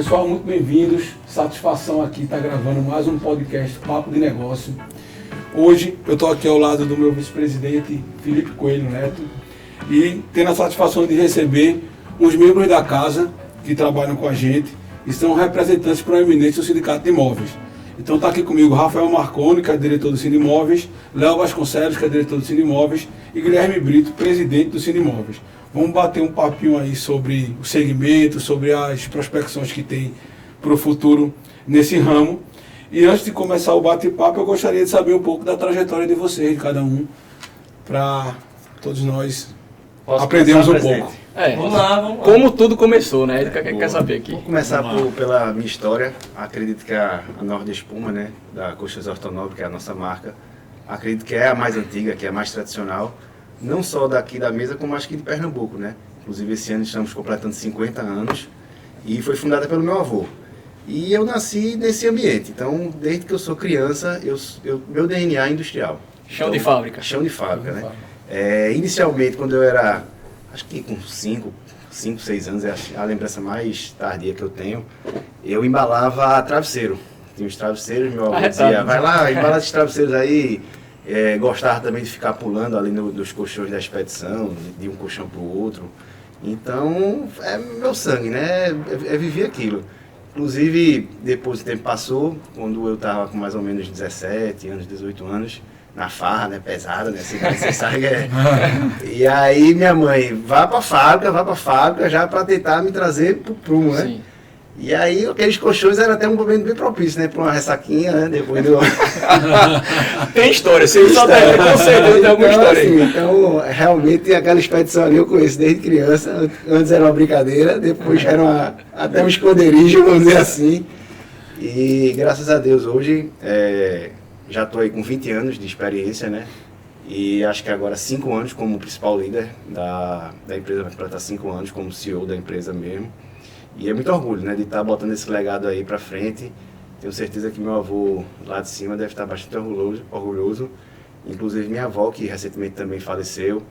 Pessoal, muito bem-vindos. Satisfação aqui estar gravando mais um podcast Papo de Negócio. Hoje eu estou aqui ao lado do meu vice-presidente Felipe Coelho Neto e tendo a satisfação de receber os membros da casa que trabalham com a gente e são representantes proeminentes do Sindicato de Imóveis. Então está aqui comigo Rafael Marconi, que é diretor do Sindimóveis, Léo Vasconcelos, que é diretor do Sindimóveis, e Guilherme Brito, presidente do Sindimóveis. Vamos bater um papinho aí sobre o segmento, sobre as prospecções que tem para o futuro nesse ramo. E antes de começar o bate-papo, eu gostaria de saber um pouco da trajetória de vocês, de cada um, para todos nós aprendermos um pouco. Vamos lá. Como tudo começou, né? Quer saber aqui. Vou começar pela minha história. Acredito que a Nord Espuma, né, da Coxas Ortonobre, que é a nossa marca, acredito que é a mais antiga, que é a mais tradicional, não só daqui da mesa, como acho que de Pernambuco, né? Inclusive esse ano estamos completando 50 anos e foi fundada pelo meu avô. E eu nasci nesse ambiente, então desde que eu sou criança, meu DNA é industrial. Chão de fábrica. Chão de fábrica, né? Inicialmente, quando eu era, acho que com 5, 6 anos, é a lembrança mais tardia que eu tenho, eu embalava travesseiro. Tinha os travesseiros, meu avô dizia, vai lá, embala esses travesseiros aí. Gostava também de ficar pulando ali dos colchões da expedição, de um colchão para o outro. Então, é meu sangue, né? Viver aquilo. Inclusive, depois o tempo passou, quando eu estava com mais ou menos 17 anos, 18 anos, na farra, né, pesada, né, você sabe, E aí minha mãe, vá pra fábrica, já para tentar me trazer pro prumo, né? Sim. E aí aqueles colchões eram até um momento bem propício, né, para uma ressaquinha, né, depois do... Tem história, você só com certeza tem alguma história aí. Então, realmente, aquela expedição ali eu conheço desde criança, antes era uma brincadeira, depois era até um esconderijo, vamos dizer assim. E graças a Deus hoje, já estou aí com 20 anos de experiência, né? E acho que agora 5 anos como principal líder da empresa, vai completar 5 anos como CEO da empresa mesmo. E é muito orgulho, né, de estar botando esse legado aí para frente. Tenho certeza que meu avô lá de cima deve estar bastante orgulhoso. Inclusive minha avó, que recentemente também faleceu,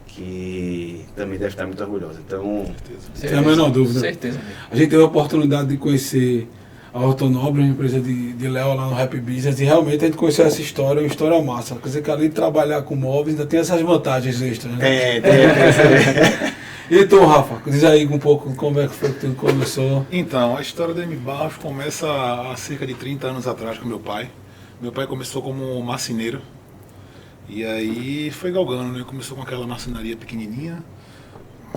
que também deve estar muito orgulhosa. Então, sem a menor dúvida. Certeza. A gente teve a oportunidade de conhecer a Ortonobre, a empresa de Léo lá no Happy Business, e realmente a gente conheceu essa história, uma história massa. Quer dizer que além de trabalhar com móveis, ainda tem essas vantagens extras, né? Tem. E tu, Rafa, diz aí um pouco como é que foi que tudo começou. Então, a história da M Barros começa há cerca de 30 anos atrás com meu pai. Meu pai começou como marceneiro e aí foi galgando, né? Começou com aquela marcenaria pequenininha,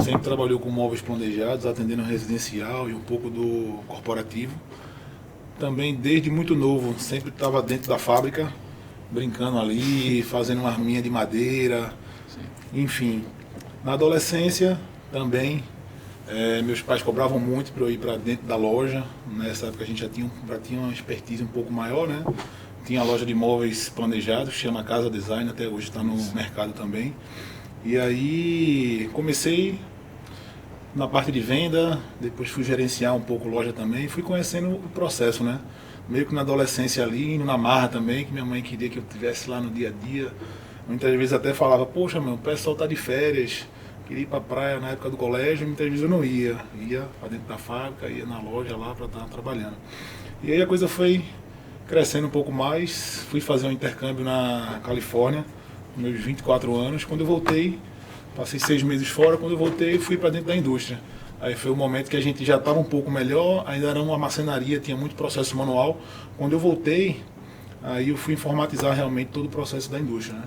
sempre trabalhou com móveis planejados, atendendo residencial e um pouco do corporativo. Também desde muito novo, sempre estava dentro da fábrica, brincando ali, fazendo uma arminha de madeira, enfim. Na adolescência também, meus pais cobravam muito para eu ir para dentro da loja. Nessa época a gente já tinha uma expertise um pouco maior, né? Tinha a loja de móveis planejados, chama Casa Design, até hoje está no mercado também. E aí comecei na parte de venda, depois fui gerenciar um pouco loja também, fui conhecendo o processo, né? Meio que na adolescência ali, indo na marra também, que minha mãe queria que eu estivesse lá no dia a dia. Muitas vezes até falava, poxa, meu, o pessoal tá de férias, queria ir pra praia na época do colégio, muitas vezes eu não ia para dentro da fábrica, ia na loja lá para estar trabalhando. E aí a coisa foi crescendo um pouco mais, fui fazer um intercâmbio na Califórnia, com meus 24 anos, quando eu voltei, passei 6 meses fora, quando eu voltei fui para dentro da indústria. Aí foi o momento que a gente já estava um pouco melhor, ainda era uma marcenaria, tinha muito processo manual. Quando eu voltei, aí eu fui informatizar realmente todo o processo da indústria, né?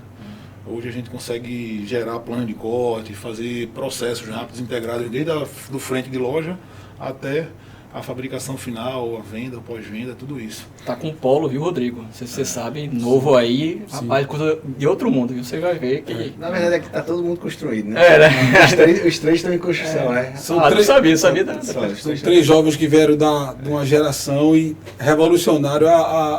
Hoje a gente consegue gerar plano de corte, fazer processos rápidos integrados desde do frente de loja até a fabricação final, a venda, o pós-venda, tudo isso. Tá com polo, viu, Rodrigo? Você sabe, novo aí, rapaz, coisa de outro mundo, viu? Você vai ver que... Na verdade é que tá todo mundo construído, né? Né? Os três estão em construção, né? São Não sabia. São 3 jovens que vieram de uma geração e revolucionaram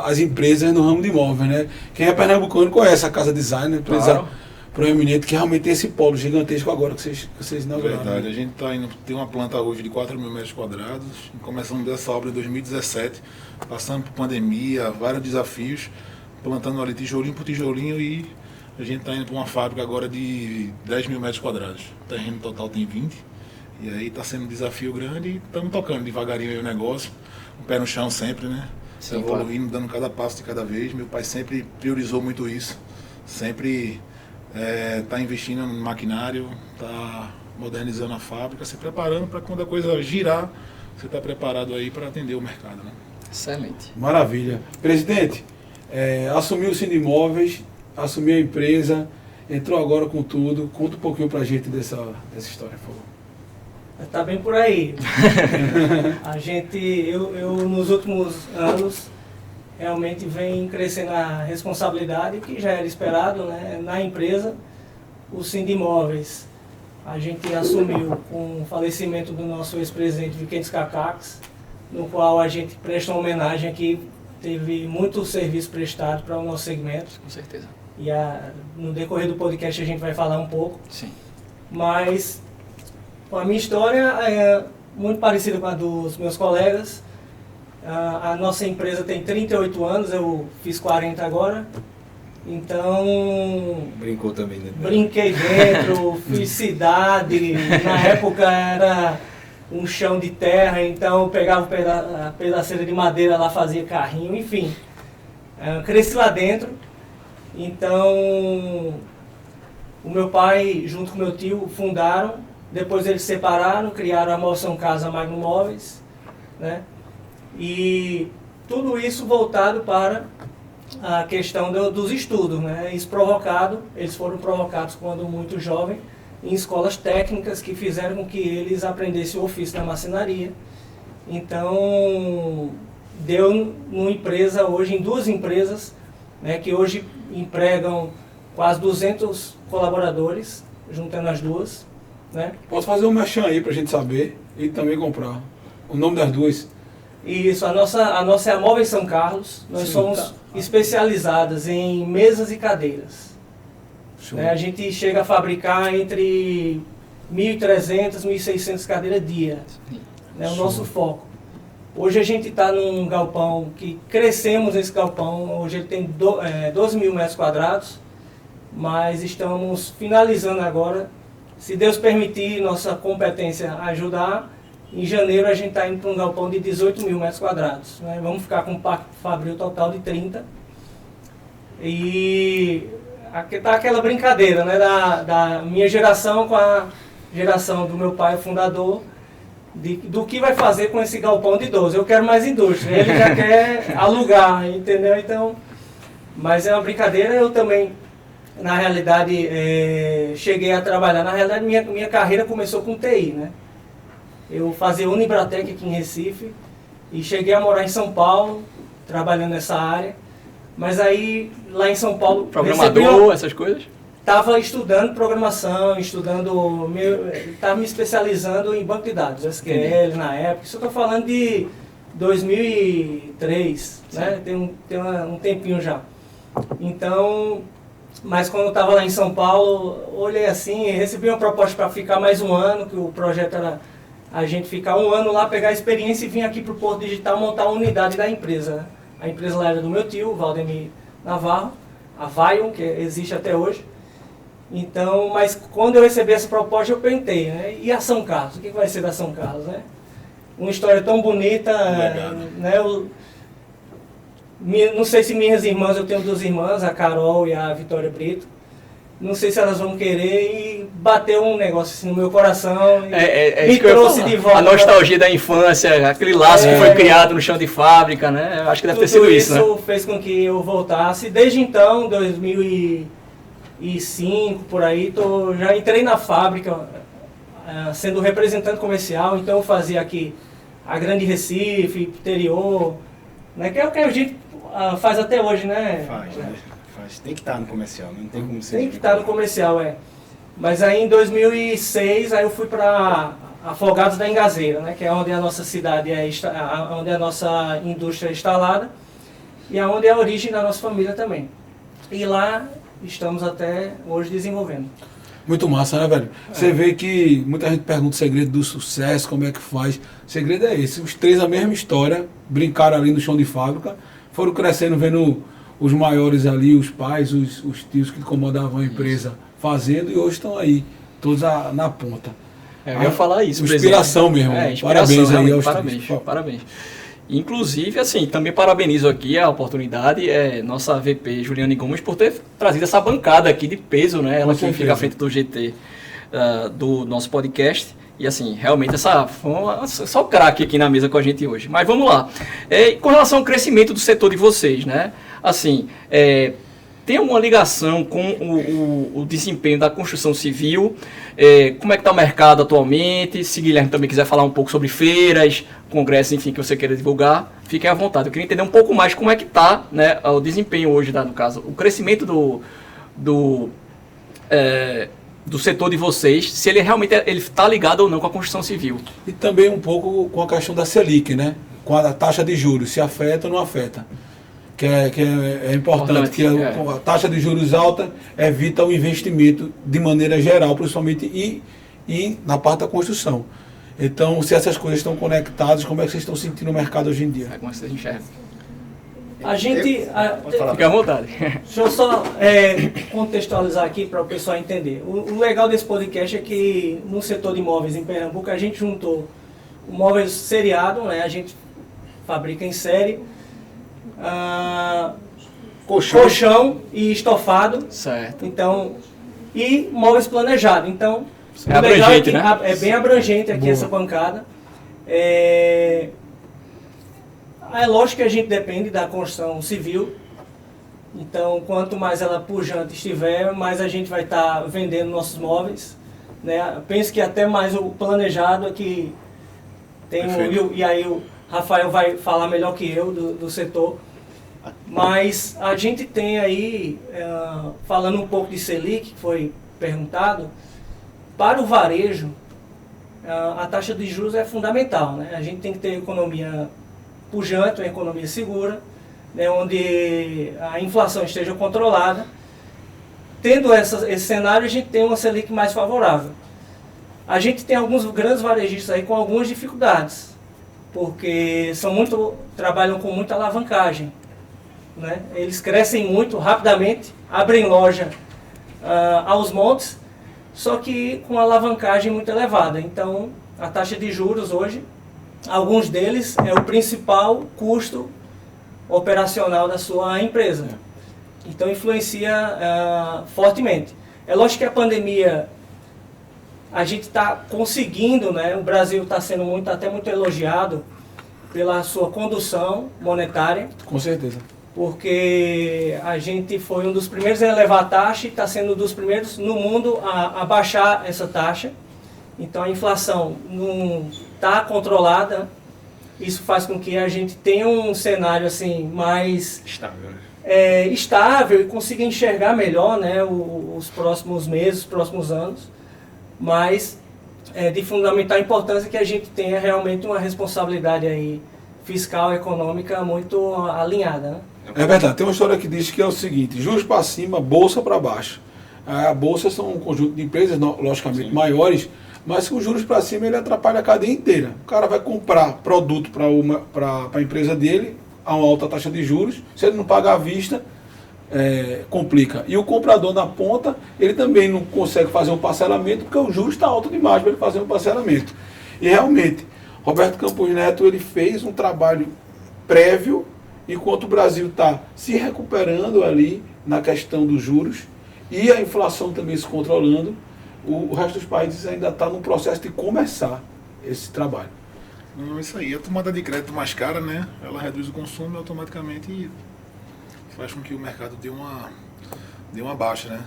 as empresas no ramo de imóveis, né? Quem é pernambucano conhece a Casa Design, né? Claro. Proeminente, que realmente tem esse polo gigantesco agora que vocês inauguraram. Verdade, a gente tem uma planta hoje de 4 mil metros quadrados, começamos essa obra em 2017, passando por pandemia, vários desafios, plantando ali tijolinho por tijolinho e a gente está indo para uma fábrica agora de 10 mil metros quadrados. O terreno total tem 20 E aí está sendo um desafio grande e estamos tocando devagarinho aí o negócio, um pé no chão sempre, né? Sim, Evoluindo, dando cada passo de cada vez. Meu pai sempre priorizou muito isso, sempre está investindo no maquinário, está modernizando a fábrica, se preparando para quando a coisa girar, você está preparado aí para atender o mercado, né? Excelente. Maravilha. Presidente, assumiu o Sindimóveis, assumiu a empresa, entrou agora com tudo. Conta um pouquinho pra gente dessa história, por favor. Tá bem por aí. Eu nos últimos anos realmente vem crescendo a responsabilidade que já era esperado, né, na empresa, o Sindimóveis. A gente assumiu com o falecimento do nosso ex-presidente Vicentes Cacax, no qual a gente presta uma homenagem aqui, teve muito serviço prestado para o nosso segmento. Com certeza. E no decorrer do podcast a gente vai falar um pouco. Sim. Mas a minha história é muito parecida com a dos meus colegas. A nossa empresa tem 38 anos, eu fiz 40 agora. Então, Brincou também, né? brinquei dentro, fiz cidade. Na época era um chão de terra, então eu pegava a pedaceira de madeira lá, fazia carrinho, enfim. Cresci lá dentro. Então, o meu pai, junto com meu tio, fundaram. Depois eles se separaram, criaram a Moção Casa Magno Móveis, né? E tudo isso voltado para a questão dos estudos, né? Eles foram provocados quando muito jovem em escolas técnicas que fizeram com que eles aprendessem o ofício da marcenaria. Então, deu numa empresa hoje, em duas empresas, né, que hoje empregam quase 200 colaboradores, juntando as duas, né? Posso fazer um merchan aí pra gente saber e também comprar. O nome das duas. Isso, a nossa é a Móveis São Carlos. Nós somos especializadas em mesas e cadeiras. Né? A gente chega a fabricar entre 1.300 e 1.600 cadeiras dia. Né? O nosso foco. Hoje a gente está num galpão que crescemos nesse galpão. Hoje ele tem 12 mil metros quadrados. Mas estamos finalizando agora. Se Deus permitir, nossa competência ajudar, em janeiro a gente está indo para um galpão de 18 mil metros quadrados. Né? Vamos ficar com um parque fabril total de 30. E aqui está aquela brincadeira, né, da minha geração com a geração do meu pai, o fundador, do que vai fazer com esse galpão de 12. Eu quero mais indústria, ele já quer alugar, entendeu? Então, mas é uma brincadeira. Eu também, na realidade, cheguei a trabalhar. Na realidade, minha carreira começou com TI, né? Eu fazia Unibratec aqui em Recife e cheguei a morar em São Paulo, trabalhando nessa área. Mas aí, lá em São Paulo... Programador, essas coisas? Estava estudando programação, estava me especializando em banco de dados, SQL na época. Isso eu estou falando de 2003, né? Tem um tempinho já. Então... Mas quando eu estava lá em São Paulo, olhei assim, recebi uma proposta para ficar mais um ano, que o projeto era a gente ficar um ano lá, pegar a experiência e vir aqui para o Porto Digital montar a unidade da empresa. Né? A empresa lá era do meu tio, Valdemir Navarro, a Vion, que existe até hoje. Então, mas quando eu recebi essa proposta, eu pensei, né? E a São Carlos? O que vai ser da São Carlos, né? Uma história tão bonita, né? Não sei se minhas irmãs, eu tenho duas irmãs, a Carol e a Vitória Brito. Não sei se elas vão querer, e bateu um negócio assim no meu coração. Me trouxe de volta. A nostalgia da infância, aquele laço que foi criado no chão de fábrica, né? Eu acho que deve ter sido isso, né? Isso fez com que eu voltasse. Desde então, 2005, por aí, já entrei na fábrica, sendo representante comercial. Então eu fazia aqui a Grande Recife, interior, né? Que é o que a gente faz até hoje, né? Faz, né? Tem que estar no comercial, não tem como ser. Tem que estar no comercial, Mas aí em 2006, aí eu fui para Afogados da Engazeira, né? Que é onde a nossa cidade onde a nossa indústria é instalada e onde é a origem da nossa família também. E lá estamos até hoje desenvolvendo. Muito massa, né, velho? Você vê que muita gente pergunta o segredo do sucesso, como é que faz. O segredo é esse. Os três a mesma história, brincaram ali no chão de fábrica, foram crescendo, vendo os maiores ali, os pais, os tios que comandavam a empresa fazendo, e hoje estão aí, todos na ponta. Eu ia falar isso, inspiração mesmo. Parabéns aí aos parabéns. Inclusive, assim, também parabenizo aqui a oportunidade, nossa VP Juliane Gomes por ter trazido essa bancada aqui de peso, né? Ela que fica à frente do GT do nosso podcast. E assim, realmente só craque aqui na mesa com a gente hoje. Mas vamos lá. Com relação ao crescimento do setor de vocês, né? Assim, tem alguma ligação com o desempenho da construção civil? Como é que está o mercado atualmente? Se Guilherme também quiser falar um pouco sobre feiras, congressos, enfim, que você queira divulgar, fiquem à vontade. Eu queria entender um pouco mais como é que está, né, o desempenho hoje, no caso, o crescimento do setor de vocês, se ele realmente está ligado ou não com a construção civil. E também um pouco com a questão da Selic, né? Com a taxa de juros, se afeta ou não afeta. Que é importante, que a taxa de juros alta evita o investimento de maneira geral, principalmente e na parte da construção. Então, se essas coisas estão conectadas, como é que vocês estão sentindo o mercado hoje em dia? Como vocês enxergam? A gente... Fique à vontade. Deixa eu só contextualizar aqui para o pessoal entender. O legal desse podcast é que no setor de imóveis em Pernambuco a gente juntou o móveis seriado, né? A gente fabrica em série, colchão e estofado. Certo. Então, e móveis planejados. Então, é abrangente, né? É bem abrangente aqui essa bancada. É lógico que a gente depende da construção civil. Então, quanto mais ela pujante estiver, mais a gente vai estar vendendo nossos móveis, né? Penso que até mais o planejado aqui tem e aí o Rafael vai falar melhor que eu do setor. Mas a gente tem aí, falando um pouco de Selic, que foi perguntado, para o varejo, a taxa de juros é fundamental, né? A gente tem que ter economia pujante, uma economia segura, né, onde a inflação esteja controlada. Tendo esse cenário, a gente tem uma Selic mais favorável. A gente tem alguns grandes varejistas aí com algumas dificuldades, porque trabalham com muita alavancagem, né? Eles crescem muito rapidamente, abrem loja aos montes, só que com alavancagem muito elevada. Então, a taxa de juros hoje, alguns deles é o principal custo operacional da sua empresa. Então influencia fortemente. É lógico que a pandemia, a gente está conseguindo, né? O Brasil está sendo até muito elogiado pela sua condução monetária. Com certeza. Porque a gente foi um dos primeiros a elevar a taxa e está sendo um dos primeiros no mundo a baixar essa taxa. Então a inflação não está controlada. Isso faz com que a gente tenha um cenário assim mais estável e consiga enxergar melhor, né, os próximos meses, os próximos anos. Mas é de fundamental importância que a gente tenha realmente uma responsabilidade aí fiscal e econômica muito alinhada, né? É verdade. Tem uma história que diz que é o seguinte: juros para cima, bolsa para baixo. A bolsa são um conjunto de empresas, logicamente, maiores, mas com juros para cima ele atrapalha a cadeia inteira. O cara vai comprar produto para a empresa dele a uma alta taxa de juros, se ele não pagar à vista, complica. E o comprador na ponta, ele também não consegue fazer um parcelamento, porque o juros está alto demais para ele fazer um parcelamento. E realmente, Roberto Campos Neto ele fez um trabalho prévio, enquanto o Brasil está se recuperando ali na questão dos juros e a inflação também se controlando. O resto dos países ainda está no processo de começar esse trabalho. Isso aí, a tomada de crédito mais cara, né? Ela reduz o consumo e automaticamente faz com que o mercado dê uma baixa, né?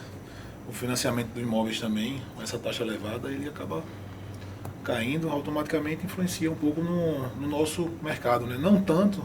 O financiamento dos imóveis também, com essa taxa elevada, ele acaba caindo, automaticamente influencia um pouco no nosso mercado, né? Não tanto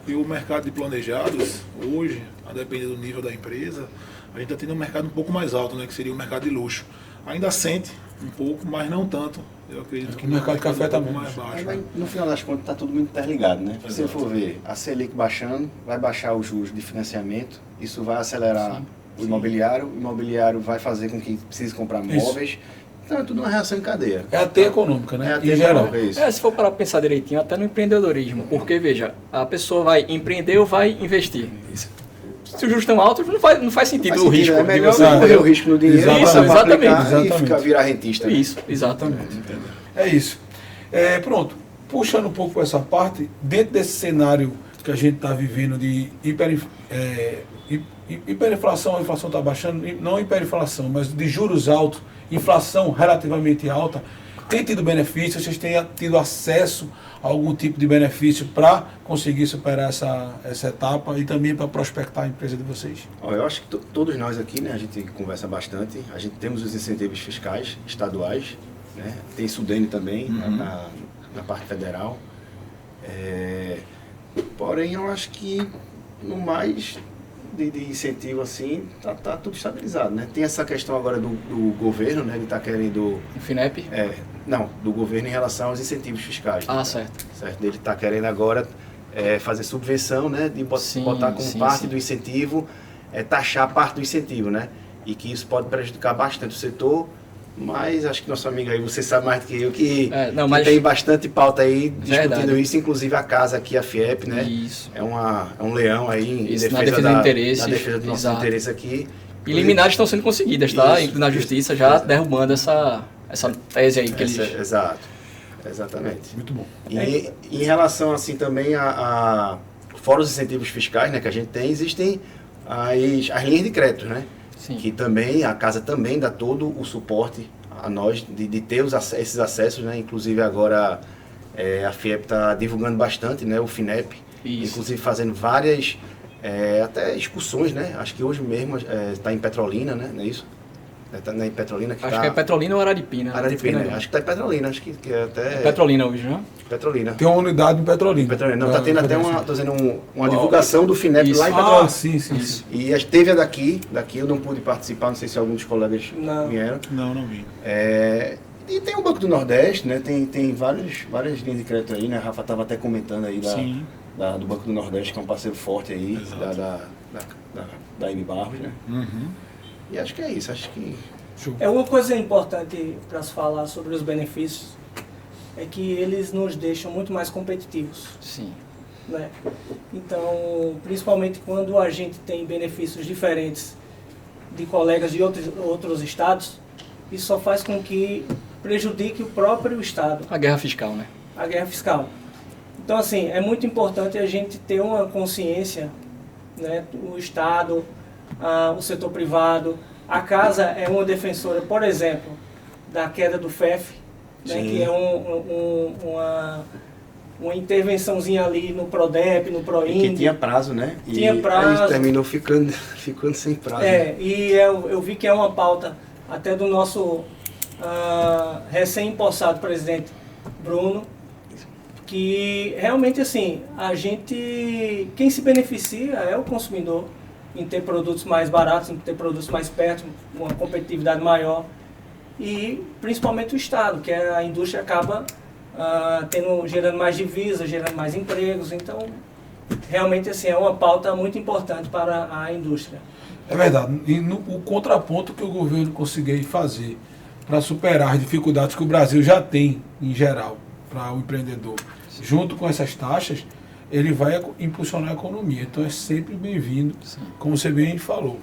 que o mercado de planejados, hoje, a depender do nível da empresa, a gente está tendo um mercado um pouco mais alto, né? Que seria o mercado de luxo. Ainda sente um pouco, mas não tanto. Eu acredito que o mercado de café está mais baixo. Mas, no final das contas, está tudo muito interligado, né? Se você for ver a Selic baixando, vai baixar os juros de financiamento, isso vai acelerar o imobiliário vai fazer com que precise comprar móveis. Então é tudo uma reação em cadeia. É a teia econômica, né? É a teia econômica, é isso. Se for para pensar direitinho, até no empreendedorismo, porque veja, a pessoa vai empreender ou vai investir. se os juros estão altos, não faz sentido Faz o sentido, risco. é de melhor você- correr o risco no dinheiro Exatamente. pra Exatamente, aplicar exatamente. e virar rentista. né? Isso, exatamente. É isso. Pronto, puxando um pouco essa parte, dentro desse cenário que a gente está vivendo de hiperinflação, a inflação está baixando, não hiperinflação, mas de juros altos, inflação relativamente alta, tem tido benefício, vocês têm tido acesso a algum tipo de benefício para conseguir superar essa etapa e também para prospectar a empresa de vocês? Ó, eu acho que todos nós aqui, né, a gente conversa bastante, a gente temos os incentivos fiscais estaduais, né, tem Sudene também na parte federal. Porém, eu acho que no mais de incentivo assim, tá tudo estabilizado, né? Tem essa questão agora do governo, né, de estar querendo... O FINEP? Não, do governo em relação aos incentivos fiscais. Ah, né? certo. Ele está querendo agora fazer subvenção, né, de botar como parte do incentivo, taxar parte do incentivo, né? E que isso pode prejudicar bastante o setor, mas acho que nosso amigo aí, você sabe mais do que eu, que tem bastante pauta aí discutindo Verdade. isso, inclusive a casa aqui, a FIEP, né? Isso. É um leão aí Isso, em na defesa, defesa do interesse. na defesa do nosso Exato. interesse aqui. E liminares estão sendo conseguidas, tá? Isso, Na justiça já exato. derrubando essa tese aí que eles... Exato, exatamente. Muito bom. E em relação assim também fora os incentivos fiscais, né, que a gente tem, existem as linhas de crédito, né? Sim. Que também, a casa também dá todo o suporte a nós de ter esses acessos, né? Inclusive agora a FIEP está divulgando bastante, né? O FINEP, Isso. inclusive fazendo várias até excursões, né? Acho que hoje mesmo está em Petrolina, né? Não é isso? Está em Petrolina que Acho que é Petrolina ou Araripina. Araripina, acho que está em Petrolina, acho que é até Petrolina hoje, não? Petrolina. Tem uma unidade em Petrolina. Petrolina. Não, tá tendo até uma divulgação do FINEP Isso. lá em Petrolina. Sim. Isso. E teve a daqui eu não pude participar, não sei se algum dos colegas Não. vieram. Não vi. E tem o Banco do Nordeste, né? Tem várias linhas de crédito aí, né? A Rafa estava até comentando aí Sim. do Banco do Nordeste, que é um parceiro forte aí, Exato. da M Barros, né? Uhum. E acho que é isso, acho que... Show. Uma coisa importante para se falar sobre os benefícios é que eles nos deixam muito mais competitivos, Sim. né? Então, principalmente quando a gente tem benefícios diferentes de colegas de outros estados, isso só faz com que prejudique o próprio estado, A guerra fiscal, né? a guerra fiscal. Então, assim, é muito importante a gente ter uma consciência, né? O estado, o setor privado. A casa é uma defensora, por exemplo, da queda do FEF, né, Sim. que é uma intervençãozinha ali no PRODEP, no E PROIND. que tinha prazo, né? Tinha E prazo. a gente terminou ficando sem prazo. né? E eu vi que é uma pauta até do nosso recém-empossado presidente Bruno, que realmente assim, quem se beneficia é o consumidor, em ter produtos mais baratos, em ter produtos mais perto, uma competitividade maior, e principalmente o Estado, que a indústria acaba gerando mais divisas, gerando mais empregos. Então, realmente assim, é uma pauta muito importante para a indústria. É verdade. E o contraponto que o governo conseguiu fazer para superar as dificuldades que o Brasil já tem, em geral, para o empreendedor, junto com essas taxas, ele vai impulsionar a economia. Então é sempre bem-vindo, como você bem falou.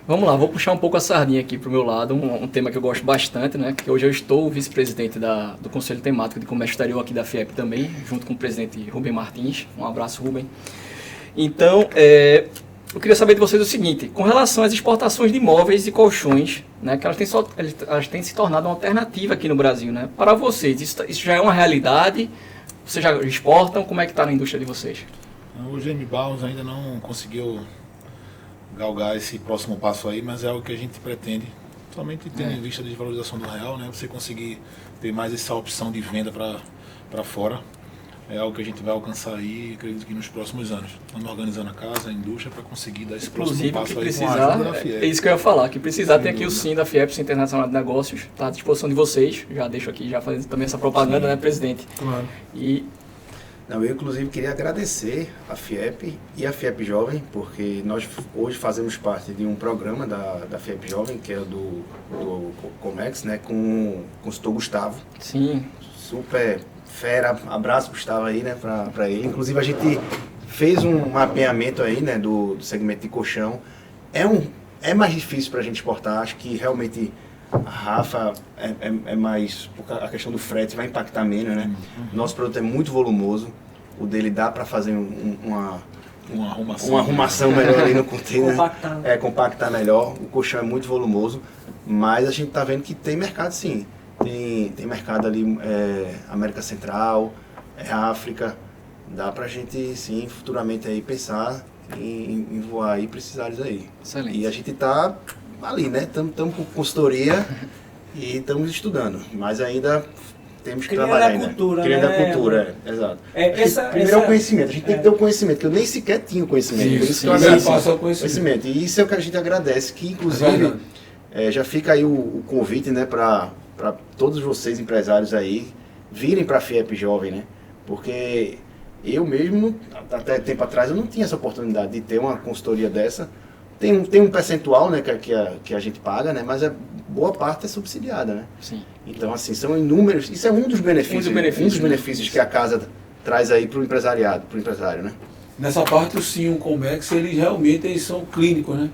Vamos lá, vou puxar um pouco a sardinha aqui para o meu lado, um tema que eu gosto bastante, né? Que hoje eu estou vice-presidente do Conselho Temático de Comércio Exterior aqui da FIEP também, junto com o presidente Rubem Martins. Um abraço, Rubem. Então, eu queria saber de vocês o seguinte, com relação às exportações de móveis e colchões, né? Que elas têm se tornado uma alternativa aqui no Brasil, né? Para vocês, isso já é uma realidade? Vocês já exportam? Como é que está na indústria de vocês? O GM Barros ainda não conseguiu galgar esse próximo passo aí, mas é algo que a gente pretende, somente tendo em vista a desvalorização do real, né? Você conseguir ter mais essa opção de venda para fora. É algo que a gente vai alcançar aí, acredito que nos próximos anos. Estamos organizando a casa, a indústria, para conseguir dar esse próximo Inclusive, passo que aí com a ajuda da precisar, FIEP. é isso que eu ia falar, que precisar Sem tem aqui o dúvida. SIM da FIEP, Centro Internacional de Negócios, está à disposição de vocês, já deixo aqui, já fazendo também essa propaganda, né, presidente? Claro. E Não, eu inclusive queria agradecer a FIEP e a FIEP Jovem, porque nós hoje fazemos parte de um programa da FIEP Jovem, que é do Comex, né, com o consultor Gustavo. sim, Super fera, abraço Gustavo aí, né, pra ele. Inclusive a gente fez um mapeamento aí, né, do segmento de colchão. É mais difícil para a gente exportar, acho que realmente a Rafa é mais, a questão do frete vai impactar menos, né? Nosso produto é muito volumoso, o dele dá para fazer uma arrumação melhor ali no container. Compactar melhor, o colchão é muito volumoso, mas a gente está vendo que tem mercado sim. Tem mercado ali, América Central, África, dá pra gente sim, futuramente aí pensar em voar aí, precisar disso aí. Excelente. E a gente tá ali, né? Estamos com consultoria e estamos estudando, mas ainda temos que trabalhar ainda. Criando a cultura, exato. Primeiro é o conhecimento, a gente tem que ter o conhecimento, que eu nem sequer tinha o conhecimento. Por isso que eu agradeço o conhecimento. E isso é o que a gente agradece, que inclusive já fica aí o convite, né, para todos vocês empresários aí virem para a FIEP Jovem, né? Porque eu mesmo, até tempo atrás, eu não tinha essa oportunidade de ter uma consultoria dessa. Tem um percentual, né, que a gente paga, né, mas boa parte é subsidiada, né? Sim. Então, assim, são inúmeros. Isso é um dos benefícios, um dos benefícios que a casa traz aí para o empresariado, para o empresário, né? Nessa parte, o Sim e o Comex, eles são clínicos, né?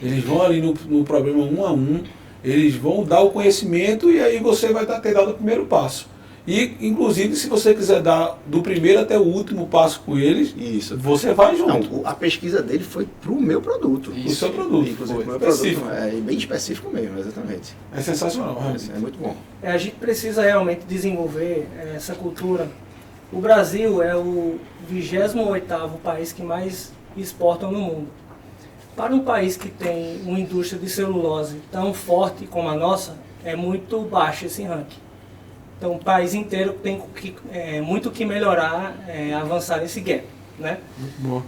Eles vão ali no problema 1 a 1, eles vão dar o conhecimento e aí você vai ter dado o primeiro passo. E, inclusive, se você quiser dar do primeiro até o último passo com eles, isso, você vai junto. Não, a pesquisa dele foi para o meu produto. O seu produto. Inclusive, o meu produto é bem específico mesmo, exatamente. É sensacional, realmente. É muito bom. A gente precisa realmente desenvolver essa cultura. O Brasil é o 28º país que mais exportam no mundo. Para um país que tem uma indústria de celulose tão forte como a nossa, é muito baixo esse ranking. Então o país inteiro tem muito que melhorar, avançar nesse gap, né?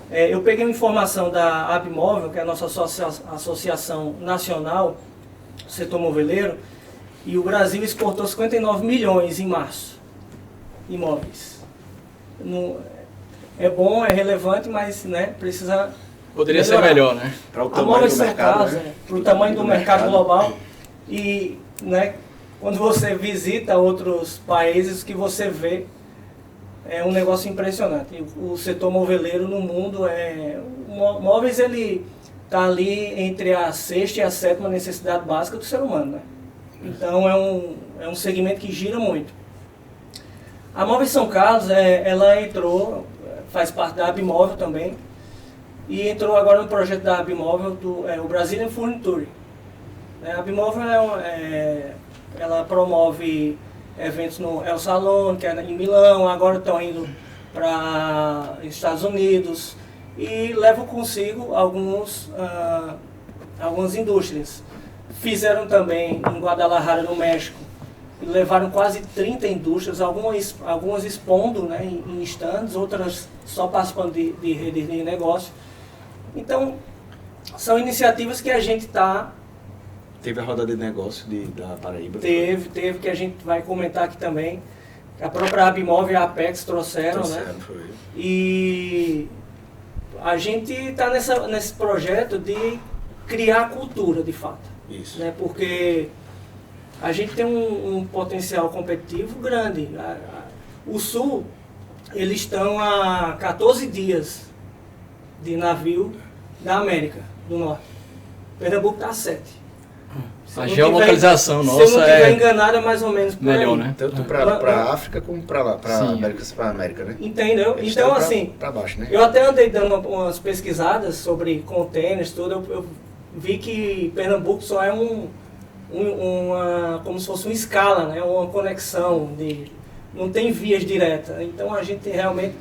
Eu peguei uma informação da Abimóvel, que é a nossa associação nacional do setor moveleiro, e o Brasil exportou 59 milhões em março, imóveis. É bom, é relevante, mas, né, precisa poderia melhorar. Ser melhor, né? Para o tamanho do mercado, né? Para o tamanho do mercado global. E, né, quando você visita outros países, que você vê é um negócio impressionante. O setor moveleiro no mundo o móveis, ele está ali entre a 6ª e a 7ª necessidade básica do ser humano, né? Então é um segmento que gira muito. A Móveis São Carlos, ela entrou, faz parte da Abimóvel também, e entrou agora no projeto da Abimóvel, o Brazilian Furniture. A Abimóvel ela promove eventos no El Salon, que é em Milão, agora estão indo para Estados Unidos, e levam consigo algumas indústrias. Fizeram também em Guadalajara, no México, e levaram quase 30 indústrias, algumas expondo, né, em stands, outras só participando de rede de negócio. Então, são iniciativas que a gente está... Teve a roda de negócio da Paraíba? Teve, que a gente vai comentar aqui também. A própria Abimóvel e a Apex trouxeram, né? Foi. E a gente está nesse projeto de criar cultura, de fato. Isso. Né? Porque a gente tem um potencial competitivo grande. O Sul, eles estão a 14 dias de navio da América do Norte. Pernambuco está a 7. A geolocalização nossa se eu não estiver enganado, é mais ou menos por melhor, aí. né? Tanto para a África como para lá, para a América, né? Entendeu? Eles então, estão assim, para baixo, né? Eu até andei dando umas pesquisadas sobre containers, tudo. Eu vi que Pernambuco só é como se fosse uma escala, né? Uma conexão, não tem vias diretas. Então a gente realmente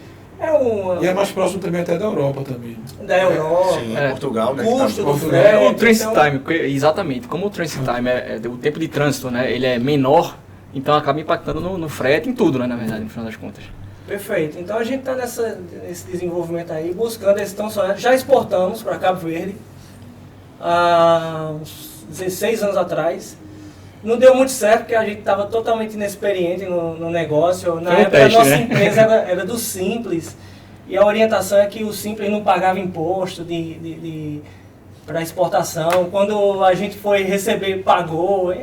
E é mais próximo também até da Europa também. Da Europa. Sim, Portugal, né? Custo do O frete. transit time, exatamente, como o transit time o tempo de trânsito, né? Ele é menor, então acaba impactando no frete, em tudo, né? Na verdade, no final das contas. Perfeito. Então a gente está nesse desenvolvimento aí, buscando esse tão sonhado. Já exportamos para Cabo Verde há uns 16 anos atrás. Não deu muito certo, porque a gente estava totalmente inexperiente no negócio. Na época, a nossa empresa era do Simples, e a orientação é que o Simples não pagava imposto para exportação. Quando a gente foi receber, pagou.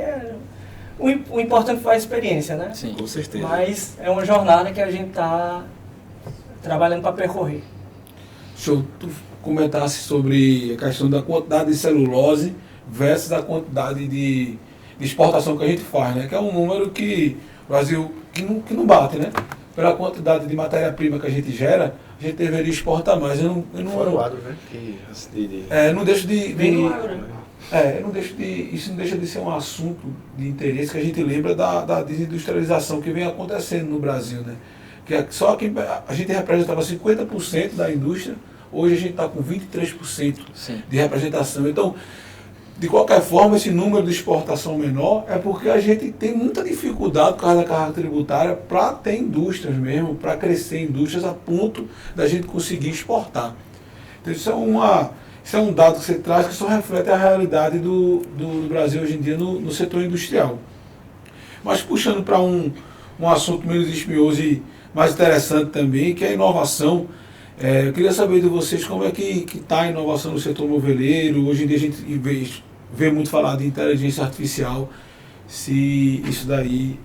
O importante foi a experiência, né? Sim, com certeza. Mas é uma jornada que a gente está trabalhando para percorrer. se tu comentasse sobre a questão da quantidade de celulose versus a quantidade de exportação que a gente faz, né? Que é um número que o Brasil que não bate, né? Pela quantidade de matéria-prima que a gente gera, a gente deveria exportar mais. Eu não Fora o agro, né? Que, não deixo de isso não deixa de ser um assunto de interesse que a gente lembra da desindustrialização que vem acontecendo no Brasil, né? Só que a gente representava 50% da indústria, hoje a gente está com 23% de representação. Então, de qualquer forma, esse número de exportação menor é porque a gente tem muita dificuldade por causa da carga tributária para ter indústrias mesmo, para crescer indústrias a ponto da gente conseguir exportar. Então, isso é um dado que você traz que só reflete a realidade do Brasil hoje em dia no setor industrial. Mas puxando para um assunto menos espinhoso e mais interessante também, que é a inovação. Eu queria saber de vocês como é que está a inovação no setor moveleiro. Hoje em dia a gente vê muito falar de inteligência artificial. Se isso daí,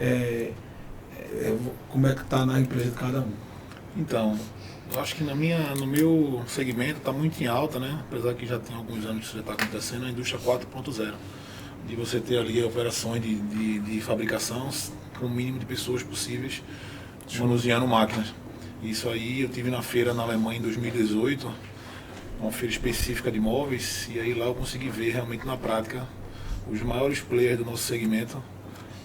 como é que está na empresa de cada um? Então, eu acho que no meu segmento está muito em alta, né? Apesar que já tem alguns anos que isso já está acontecendo, a indústria 4.0. De você ter ali operações de fabricação com o mínimo de pessoas possíveis manuseando máquinas. Isso aí eu tive na feira na Alemanha em 2018, uma feira específica de móveis, e aí lá eu consegui ver realmente na prática os maiores players do nosso segmento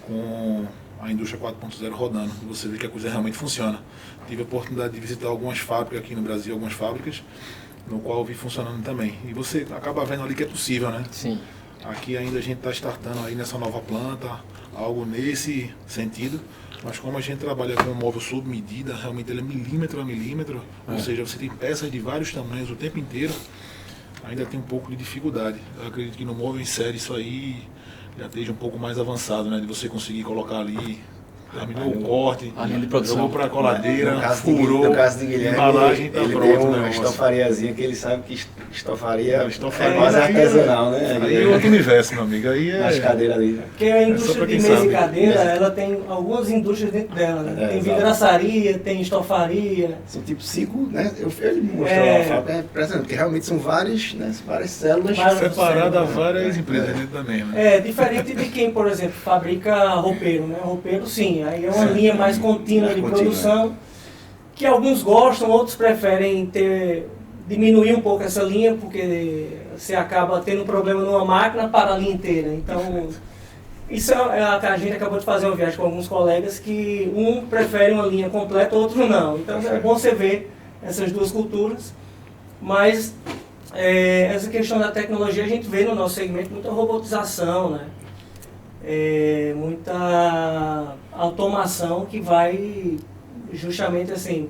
com a indústria 4.0 rodando. Você vê que a coisa realmente funciona. Tive a oportunidade de visitar algumas fábricas aqui no Brasil, algumas fábricas, no qual eu vi funcionando também. E você acaba vendo ali que é possível, né? Sim. Aqui ainda a gente está startando aí nessa nova planta, algo nesse sentido. Mas como a gente trabalha com um móvel sob medida, realmente ele é milímetro a milímetro, ou seja, você tem peças de vários tamanhos o tempo inteiro, ainda tem um pouco de dificuldade. Eu acredito que no móvel em série isso aí já esteja um pouco mais avançado, né? De você conseguir colocar ali, terminou o corte, a linha de produção, jogou para a coladeira, furou, no caso de Guilherme, embalagem está ele pronto. Tem uma estofariazinha que ele sabe que estofaria é quase artesanal, né? Aí é outro universo, meu amigo. Aí é Nas cadeiras ali. Porque a indústria de mesa e cadeira, ela tem algumas indústrias dentro dela, né? Tem vidraçaria, tem estofaria. São tipo 5, né? Ele mostrou a fábrica, é impressionante, porque realmente são várias, né? Várias células separadas a várias empresas dentro também, né? Diferente de quem, por exemplo, fabrica roupeiro, né? Roupeiro, sim, aí é uma linha mais contínua de produção, que alguns gostam, outros preferem diminuir um pouco essa linha, porque você acaba tendo problema numa máquina para a linha inteira. Então, isso a gente acabou de fazer uma viagem com alguns colegas que um prefere uma linha completa, outro não. Então é bom você ver essas duas culturas, mas essa questão da tecnologia a gente vê no nosso segmento muita robotização, né? Muita automação que vai justamente assim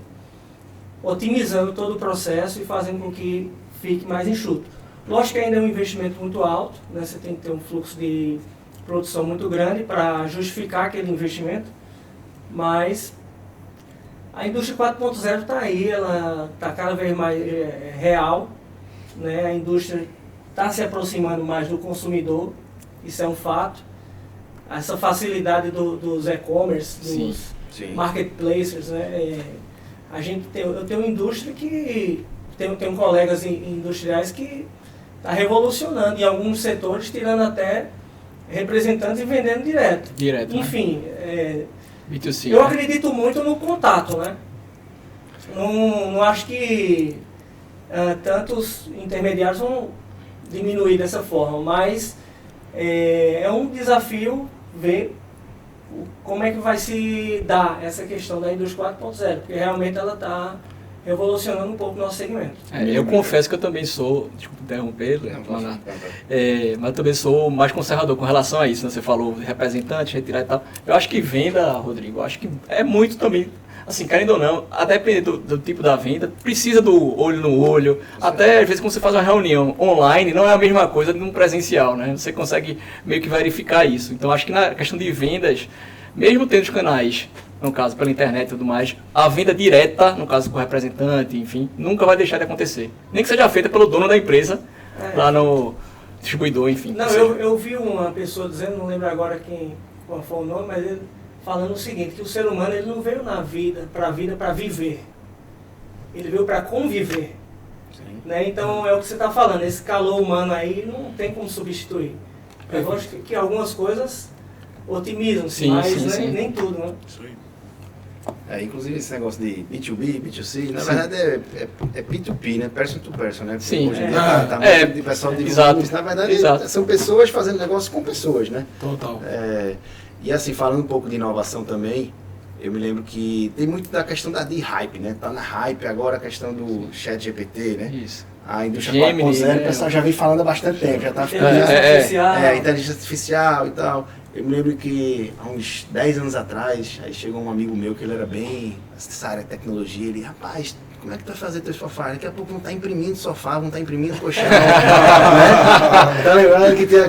otimizando todo o processo e fazendo com que fique mais enxuto. Lógico que ainda é um investimento muito alto, né? Você tem que ter um fluxo de produção muito grande para justificar aquele investimento, mas a indústria 4.0 está aí, ela está cada vez mais real, né? A indústria está se aproximando mais do consumidor, isso é um fato. Essa facilidade dos e-commerce, dos marketplaces, né? Eu tenho uma indústria que tenho colegas industriais que está revolucionando em alguns setores, tirando até representantes e vendendo direto. Enfim, B2C, eu acredito muito no contato, né? Não acho que tantos intermediários vão diminuir dessa forma, mas é um desafio ver como é que vai se dar essa questão da indústria 4.0, porque realmente ela está revolucionando um pouco o nosso segmento. Eu confesso que eu também sou, desculpa interromper, mas eu também sou mais conservador com relação a isso, né? Você falou de representante, retirar e tal. Eu acho que venda, Rodrigo, acho que é muito também, assim, querendo ou não, a depender do tipo da venda, precisa do olho no olho, até às vezes quando você faz uma reunião online, não é a mesma coisa de um presencial, né? Você consegue meio que verificar isso. Então acho que na questão de vendas, mesmo tendo os canais, no caso pela internet e tudo mais, a venda direta, no caso com o representante, enfim, nunca vai deixar de acontecer. Nem que seja feita pelo dono da empresa, lá no distribuidor, enfim. Não, eu vi uma pessoa dizendo, não lembro agora qual foi o nome, mas ele falando o seguinte, que o ser humano ele não veio na vida para viver. Ele veio para conviver. Né? Então é o que você está falando, esse calor humano aí não tem como substituir. É lógico que algumas coisas otimizam-se, mas nem tudo, né? Isso aí. Inclusive esse negócio de B2B, B2C, na verdade é P2P, né? Person to person, né? Sim. Hoje em dia tá muito de pessoal de volumes, na verdade são pessoas fazendo negócio com pessoas, né? Total. E assim, falando um pouco de inovação também, eu me lembro que tem muito da questão de hype, né? Tá na hype agora a questão do chat GPT, né? Isso. A indústria 4.0, o pessoal já vem falando há bastante tempo, já tá ficando... inteligência artificial e tal. Eu me lembro que há uns 10 anos atrás, aí chegou um amigo meu que ele era bem nessa área de tecnologia, ele, rapaz, como é que tu vai fazer teu sofá? Daqui a pouco vão estar imprimindo sofá, vão estar imprimindo colchão, né? Tá lembrando que tem a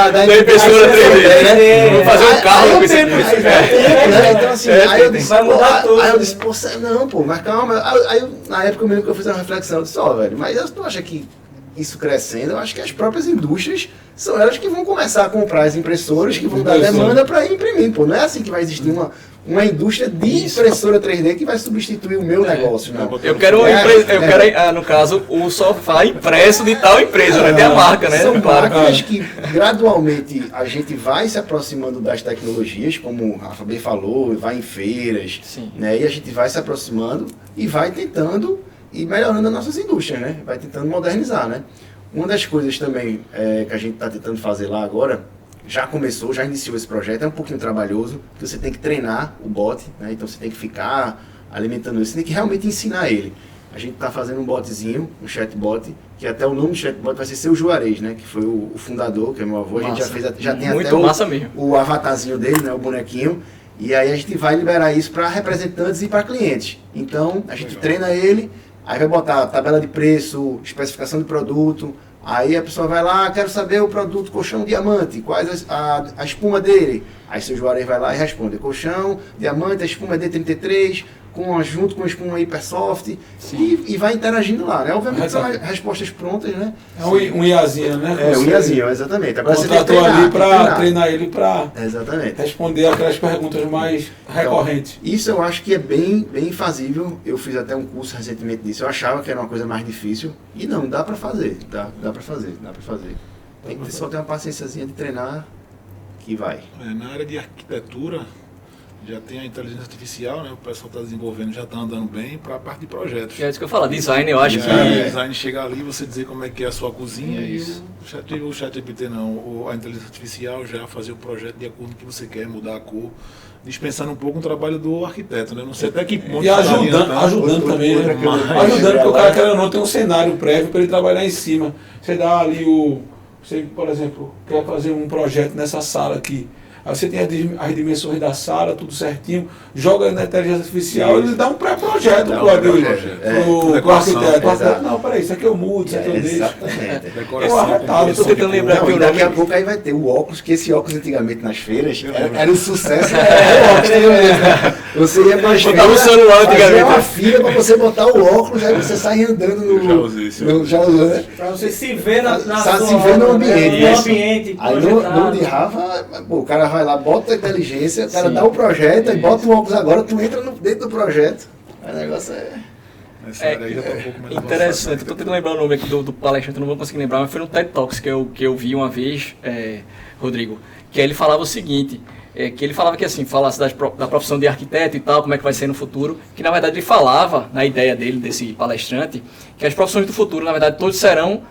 da impressora 3D, né? Vamos fazer um carro com esse né? Então assim, aí eu disse, vai mudar tudo. Aí eu disse, pô, não, pô, mas calma. Aí na época eu me lembro que eu fiz uma reflexão, eu disse, velho, mas tu acha que isso crescendo, eu acho que as próprias indústrias são elas que vão começar a comprar as impressoras que vão dar demanda para ir imprimir. Pô, não é assim que vai existir uma indústria de impressora 3D que vai substituir o meu negócio, não. Eu quero, no caso, o sofá impresso de tal empresa, né? Tem a marca, né? São máquinas que gradualmente a gente vai se aproximando das tecnologias, como o Rafa bem falou, vai em feiras, né? E a gente vai se aproximando e vai tentando e melhorando as nossas indústrias, né? Vai tentando modernizar, né? Uma das coisas também que a gente está tentando fazer lá agora, já iniciou esse projeto, é um pouquinho trabalhoso, porque você tem que treinar o bot, né? Então você tem que ficar alimentando ele, você tem que realmente ensinar ele. A gente está fazendo um botzinho, um chatbot, que até o nome do chatbot vai ser Seu Juarez, né? Que foi o fundador, que é meu avô, a gente já tem muito até o avatarzinho dele, né? O bonequinho. E aí a gente vai liberar isso para representantes e para clientes. Então a gente treina ele. Aí vai botar tabela de preço, especificação de produto, aí a pessoa vai lá, quero saber o produto colchão diamante, quais a espuma dele. Aí seu Juarez vai lá e responde, colchão, diamante, a espuma é D33, junto com a espuma Hypersoft, e vai interagindo lá, né? Obviamente são respostas prontas, né? É um IAzinho, né? Um IAzinho, exatamente. Agora você contratou ali para treinar ele para responder aquelas perguntas mais recorrentes. Isso eu acho que é bem fazível. Eu fiz até um curso recentemente disso. Eu achava que era uma coisa mais difícil. E não, dá para fazer. Dá para fazer. Tem que só ter uma paciênciazinha de treinar que vai. Na área de arquitetura, já tem a inteligência artificial, né? O pessoal está desenvolvendo, já está andando bem para a parte de projetos. É isso que eu falo, design, eu acho que... O design chega ali, você dizer como é que é a sua cozinha e o ChatGPT não, a inteligência artificial já fazer o projeto de acordo com o que você quer, mudar a cor, dispensando um pouco o trabalho do arquiteto, né? Não sei até que ponto... E ajudando também, né? Ajudando, porque o cara, querendo ou não, tem um cenário prévio para ele trabalhar em cima. Você dá ali você, por exemplo, quer fazer um projeto nessa sala aqui. Aí você tem as dimensões da sala, tudo certinho, joga na inteligência artificial e ele dá um pré-projeto pro arquiteto. Não, peraí, isso aqui eu mudo, isso aqui eu deixo. Exatamente. Eu tô tentando lembrar que daqui a pouco aí vai ter o óculos, que esse óculos antigamente nas feiras era um sucesso. Você ia pra fazer uma fila pra você botar o óculos, aí você sai andando no... Já usou, né? Pra você se ver no ambiente. Aí no de Rafa, o cara vai lá, bota a inteligência, o cara dá o projeto, e bota o óculos agora, tu entra dentro do projeto. O negócio interessante. Estou tentando lembrar o nome aqui do palestrante, não vou conseguir lembrar, mas foi no TED Talks que eu vi uma vez, Rodrigo, que ele falava o seguinte, que ele falava que assim, falasse da profissão de arquiteto e tal, como é que vai ser no futuro, que na verdade ele falava, na ideia dele, desse palestrante, que as profissões do futuro, na verdade, todos serão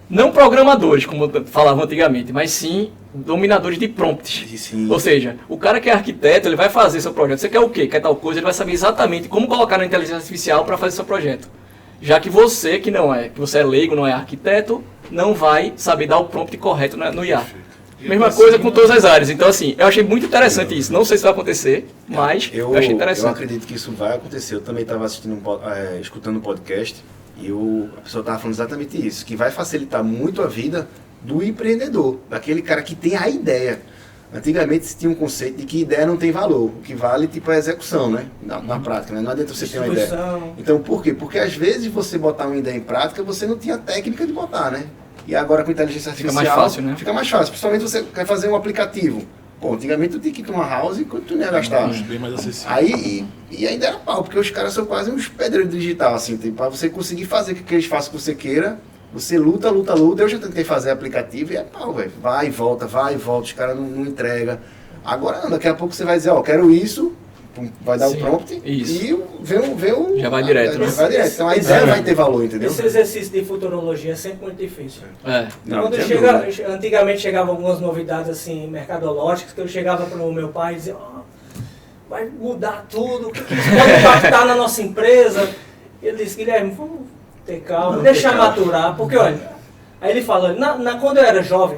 não programadores, como falavam antigamente, mas sim dominadores de prompts. Sim. Ou seja, o cara que é arquiteto, ele vai fazer seu projeto. Você quer o quê? Quer tal coisa? Ele vai saber exatamente como colocar na inteligência artificial para fazer seu projeto. Já que você, que você é leigo, não é arquiteto, não vai saber dar o prompt correto no IA. Mesma coisa com todas as áreas. Então, assim, eu achei muito interessante isso. Não sei se vai acontecer, mas eu achei interessante. Eu acredito que isso vai acontecer. Eu também estava escutando um podcast e a pessoa estava falando exatamente isso, que vai facilitar muito a vida do empreendedor, daquele cara que tem a ideia. Antigamente se tinha um conceito de que ideia não tem valor, o que vale tipo a execução, né? Na prática, né? Não adianta você ter uma ideia. Então por quê? Porque às vezes você botar uma ideia em prática, você não tinha técnica de botar, né? E agora com inteligência artificial fica mais fácil, né? Fica mais fácil, principalmente você quer fazer um aplicativo. Pô, antigamente tu tinha que ir tomar house e quanto tu não ia gastar. Bem mais acessível. Aí, e ainda era pau, porque os caras são quase uns pedreiros digital, assim, tipo, pra você conseguir fazer o que eles façam que você queira, você luta. Eu já tentei fazer aplicativo e é pau, velho. Vai e volta, os caras não entregam. Agora não, daqui a pouco você vai dizer, ó, quero isso, vai dar o prompt isso. e vê o... Já vai direto, né? Vai direto. Então a ideia vai ter valor, entendeu? Esse exercício de futurologia é sempre muito difícil. Não, Quando tem antigamente chegavam algumas novidades assim, mercadológicas, que eu chegava para o meu pai e dizia, vai mudar tudo, o que isso pode impactar na nossa empresa? Ele disse, Guilherme, vamos ter calma, deixar maturar, porque olha, aí ele fala, quando eu era jovem,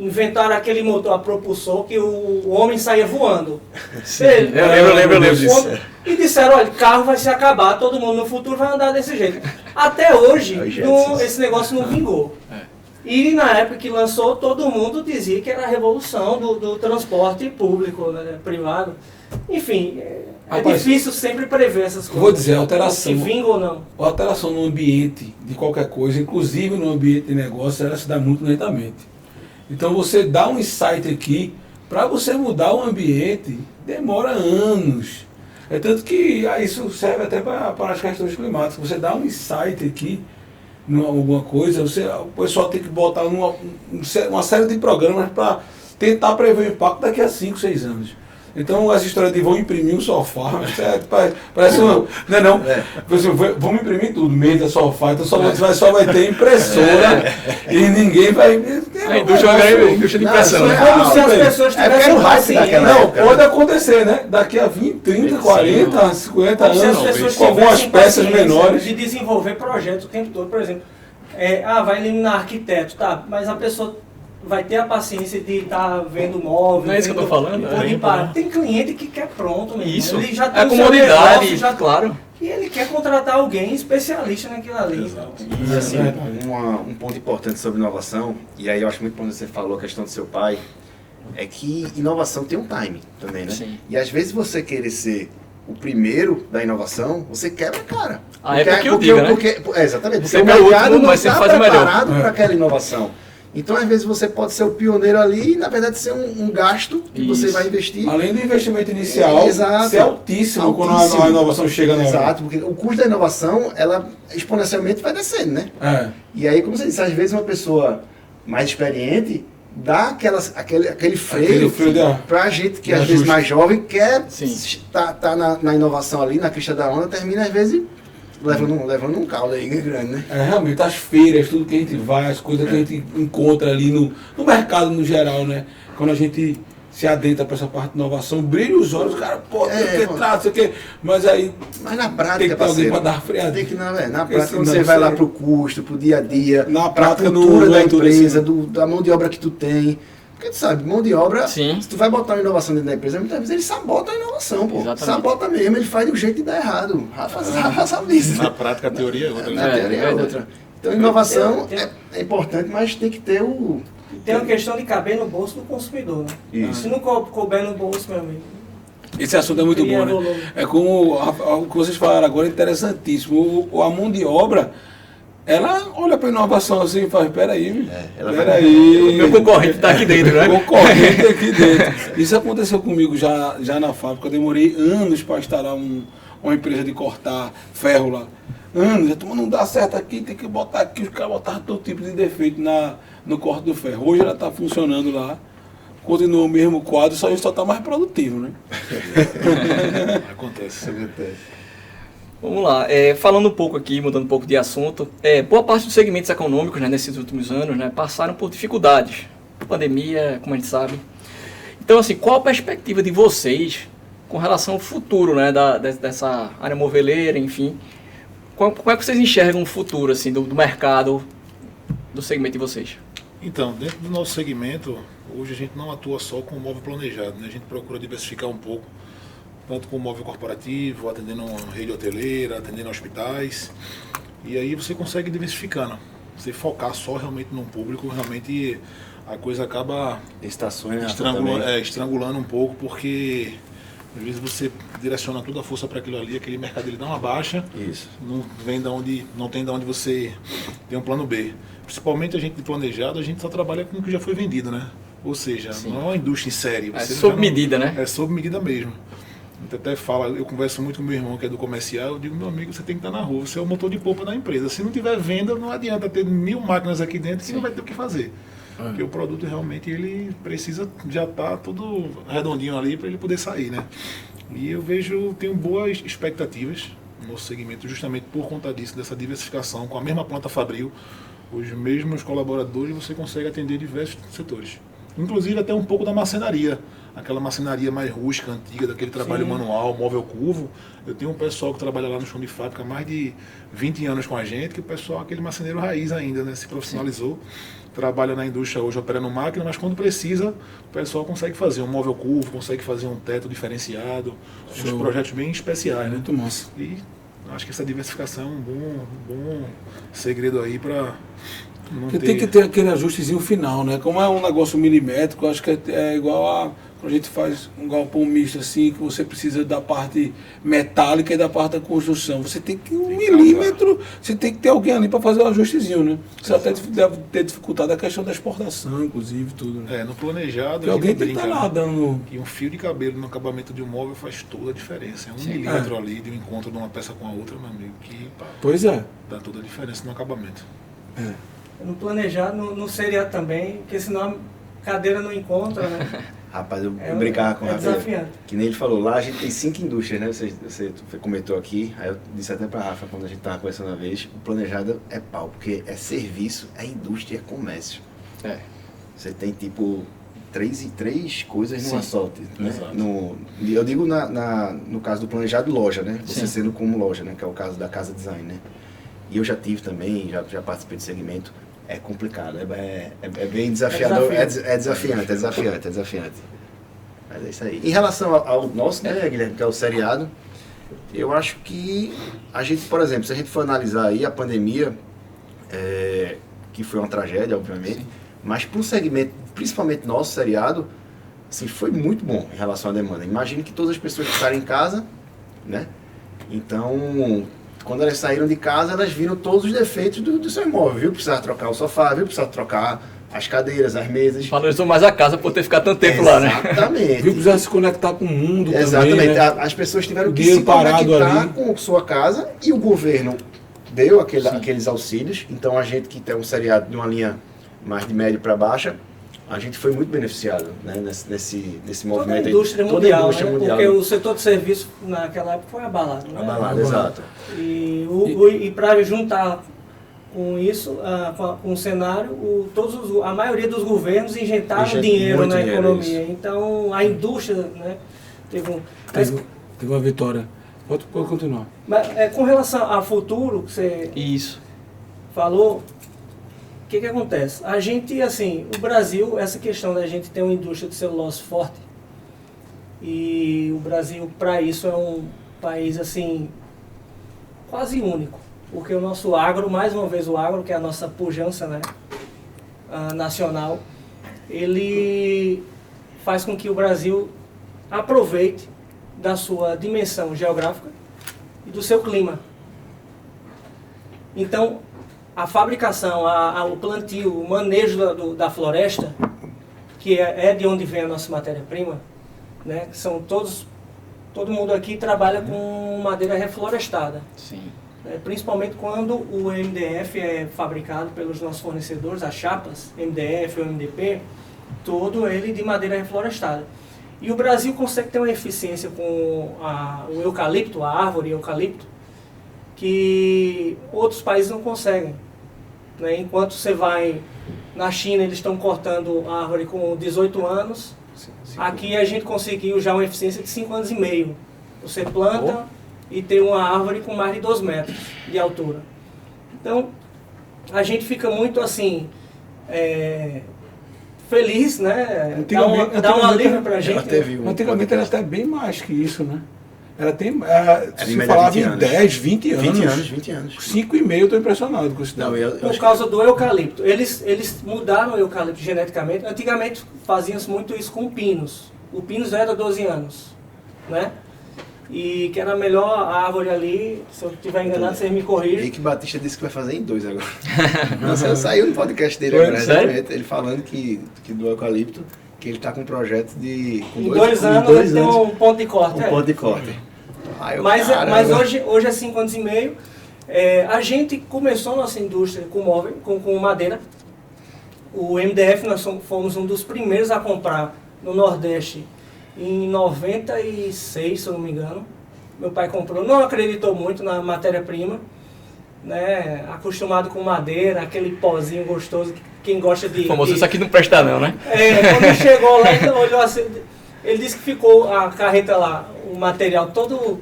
inventaram aquele motor a propulsor que o homem saía voando. Sim, eu lembro disso. E disseram, olha, carro vai se acabar, todo mundo no futuro vai andar desse jeito. Até hoje, esse negócio não vingou. E na época que lançou, todo mundo dizia que era a revolução do transporte público, né, privado. Enfim, difícil sempre prever essas coisas. Vou dizer, a alteração. Se vinga ou não. A alteração no ambiente de qualquer coisa, inclusive no ambiente de negócio, ela se dá muito lentamente. Então você dá um insight aqui, para você mudar o ambiente, demora anos. É tanto que isso serve até para as questões climáticas. Você dá um insight aqui, em alguma coisa, o pessoal tem que botar uma série de programas para tentar prever o impacto daqui a 5, 6 anos. Então as histórias de vão imprimir um sofá, parece uma. Não é não? Vamos imprimir tudo, mesa, sofá, então só vai ter impressora e ninguém vai. A indústria de impressão. É como se as pessoas tivessem paciência. Não, pode acontecer, né? Daqui a 20, 30, 40, 50 anos, anos, as pessoas com algumas peças menores. De desenvolver projetos o tempo todo, por exemplo. Vai eliminar arquiteto, tá? Mas a pessoa vai ter a paciência de estar vendo móvel. Não é isso que eu tô falando? Tem cliente que quer pronto mesmo. Isso. Ele já tem a comodidade, claro. E ele quer contratar alguém especialista naquilo ali. Exato. E assim, um ponto importante sobre inovação, e aí eu acho muito bom que você falou a questão do seu pai, é que inovação tem um time também, né? Sim. E às vezes você querer ser o primeiro da inovação, você quebra a cara. Exatamente, porque o mercado não está preparado para aquela inovação. Então, às vezes, você pode ser o pioneiro ali e, na verdade, ser um gasto que você vai investir. Além do investimento inicial, ser altíssimo quando a inovação chega na hora. Exato, porque o custo da inovação, ela exponencialmente vai descendo, né? E aí, como você disse, às vezes uma pessoa mais experiente dá aquele freio para a gente que, às vezes, mais jovem, quer tá na inovação ali, na crista da onda, termina, às vezes, levando um caldo aí grande, né? Realmente, as feiras, tudo que a gente vai, as coisas que a gente encontra ali no mercado no geral, né? Quando a gente se adentra para essa parte de inovação, brilha os olhos, o cara, sei o que, mas aí... Mas na prática, tem que ter alguém para dar freada. Tem que, na prática, quando você vai lá pro custo, pro dia a dia, na prática, pra cultura da empresa, da mão de obra que tu tem... Porque tu sabe, mão de obra, se tu vai botar uma inovação dentro da empresa, muitas vezes ele sabota a inovação, pô. Exatamente. Sabota mesmo, ele faz de um jeito de dar errado. Rafa sabe disso. Na prática, a teoria é outra. Na teoria é outra. Então, inovação é importante, mas tem que ter o... Tem uma questão de caber no bolso do consumidor, né? Isso. Se não couber no bolso, meu amigo... Esse assunto é muito bom, né? É como o que vocês falaram agora, é interessantíssimo. A mão de obra... Ela olha para a inovação assim e fala, peraí, o meu concorrente está aqui dentro, né? O concorrente aqui dentro. Isso aconteceu comigo já na fábrica. Eu demorei anos para instalar uma empresa de cortar ferro lá. Anos, não dá certo aqui, tem que botar aqui, os caras botaram todo tipo de defeito no corte do ferro. Hoje ela está funcionando lá, continua o mesmo quadro, só está mais produtivo, né? Acontece. Vamos lá, falando um pouco aqui, mudando um pouco de assunto, boa parte dos segmentos econômicos, né, nesses últimos anos, né, passaram por dificuldades, pandemia, como a gente sabe. Então, assim, qual a perspectiva de vocês com relação ao futuro, né, dessa área moveleira, enfim? Como é que vocês enxergam o futuro, assim, do mercado, do segmento de vocês? Então, dentro do nosso segmento, hoje a gente não atua só com móvel planejado, né? A gente procura diversificar um pouco, tanto com móvel corporativo, atendendo rede hoteleira, atendendo hospitais. E aí você consegue diversificando. Você focar só realmente num público, realmente a coisa acaba estrangulando um pouco, porque às vezes você direciona toda a força para aquilo ali, aquele mercado ele dá uma baixa, não tem de onde você tem um plano B. Principalmente a gente de planejado, a gente só trabalha com o que já foi vendido, né? Ou seja, Sim. não é uma indústria em série. É Você sob já não- medida, né? É sob medida mesmo. Então, até fala, eu converso muito com meu irmão que é do comercial, eu digo, meu amigo, você tem que estar na rua, você é o motor de polpa da empresa. Se não tiver venda, não adianta ter 1000 máquinas aqui dentro que não vai ter o que fazer. Porque o produto realmente ele precisa já estar tudo redondinho ali para ele poder sair, né? E eu tenho boas expectativas no segmento justamente por conta disso, dessa diversificação, com a mesma planta fabril, os mesmos colaboradores, você consegue atender diversos setores. Inclusive até um pouco da marcenaria, aquela marcenaria mais rústica, antiga, daquele trabalho manual, móvel curvo. Eu tenho um pessoal que trabalha lá no chão de fábrica há mais de 20 anos com a gente, que o pessoal, aquele marceneiro raiz ainda, né, se profissionalizou. Trabalha na indústria hoje operando máquina, mas quando precisa, o pessoal consegue fazer um móvel curvo, consegue fazer um teto diferenciado, uns projetos bem especiais, né? Muito massa. E acho que essa diversificação é um bom segredo aí para não Porque ter... tem que ter aquele ajustezinho final, né? Como é um negócio milimétrico, acho que é igual a quando a gente faz um galpão misto assim, que você precisa da parte metálica e da parte da construção. Você tem que um milímetro, você tem que ter alguém ali para fazer o ajustezinho, né? Você até deve ter dificultado a questão da exportação, inclusive, tudo. Né? no planejado, Porque a gente alguém tem que brinca, estar lá né? dando. E um fio de cabelo no acabamento de um móvel faz toda a diferença. É 1 milímetro ali de um encontro de uma peça com a outra, meu amigo, que Pois é. dá toda a diferença no acabamento. No planejado, no seriado também, porque senão a cadeira não encontra, né? Rapaz, eu É brincava com o Rafael. desafiante. Que nem ele falou, lá a gente tem 5 indústrias, né? Você comentou aqui, aí eu disse até pra Rafa quando a gente tava conversando uma vez, o planejado é pau, porque é serviço, é indústria, é comércio. É. Você tem tipo três coisas numa Sim. só. Né? Exato. Eu digo no caso do planejado loja, né? Você Sim. sendo como loja, né? Que é o caso da Casa Design, né? E eu já tive também, já participei do segmento. É complicado, é bem desafiador, é desafiante. Mas é isso aí. Em relação ao nosso, né, Guilherme, que é o seriado, eu acho que a gente, por exemplo, se a gente for analisar aí a pandemia, que foi uma tragédia, obviamente, mas para o segmento, principalmente nosso seriado, assim, foi muito bom em relação à demanda. Imagine que todas as pessoas ficaram em casa, né? Então, quando elas saíram de casa, elas viram todos os defeitos do seu imóvel, viu? Precisava trocar o sofá, viu? Precisava trocar as cadeiras, as mesas. Valorizou mais a casa por ter ficado tanto tempo lá, né? Exatamente. Viu, precisava se conectar com o mundo Exatamente. também, né? As pessoas tiveram O que dinheiro se parado conectar ali. com sua casa e o governo deu aqueles auxílios. Então a gente que tem um seriado de uma linha mais de médio para baixa, a gente foi muito beneficiado, né, nesse Toda a movimento. indústria Toda a mundial, indústria né? mundial. Porque o setor de serviço naquela época foi abalado. Né? Abalado, exato. E para juntar com isso, com o cenário, a maioria dos governos injetaram dinheiro muito na dinheiro, economia. Então a indústria, né, teve um... Teve uma vitória. Pode continuar. Mas, com relação ao futuro, que você Isso. falou, o que acontece? A gente, assim, o Brasil, essa questão da gente ter uma indústria de celulose forte, e o Brasil, para isso, é um país, assim, quase único. Porque o nosso agro, mais uma vez o agro, que é a nossa pujança, né, nacional, ele faz com que o Brasil aproveite da sua dimensão geográfica e do seu clima. Então, a fabricação, o plantio, o manejo da floresta, que é de onde vem a nossa matéria-prima, né, são todo mundo aqui trabalha com madeira reflorestada. Sim. Principalmente quando o MDF é fabricado pelos nossos fornecedores, as chapas, MDF ou MDP, todo ele de madeira reflorestada. E o Brasil consegue ter uma eficiência com o eucalipto, a árvore eucalipto, que outros países não conseguem. Né? Enquanto você vai na China, eles estão cortando a árvore com 18 anos, aqui a gente conseguiu já uma eficiência de 5 anos e meio. Você planta e tem uma árvore com mais de 2 metros de altura. Então, a gente fica muito assim, feliz, né? Dá um alívio pra gente. Antigamente era até bem mais que isso, né? Ela tem. Se média falava 20 em anos. 10, 20 anos. 20 anos. 5,5 eu estou impressionado com isso. Não, eu Por acho causa do eucalipto. Eles mudaram o eucalipto geneticamente. Antigamente faziam muito isso com pinos. O pinos era 12 anos. Né? e que era a melhor árvore ali. Se eu estiver enganado, vocês me corrigem. Henrique Batista disse que vai fazer em 2 agora. Nossa, saiu no podcast dele Foi, agora, recentemente, ele falando que do eucalipto, que ele está com um projeto de... Em 2 anos ele tem um ponto de corte. Um ponto de corte. Mas hoje é 5 anos e meio. A gente começou nossa indústria com móvel, com madeira. O MDF nós fomos um dos primeiros a comprar no Nordeste em 96, se eu não me engano. Meu pai comprou, não acreditou muito na matéria-prima, né? Acostumado com madeira, aquele pozinho gostoso, quem gosta de... Famoso, isso aqui não presta não, né? Quando ele chegou lá, então olhou assim, ele disse que ficou a carreta lá, o material todo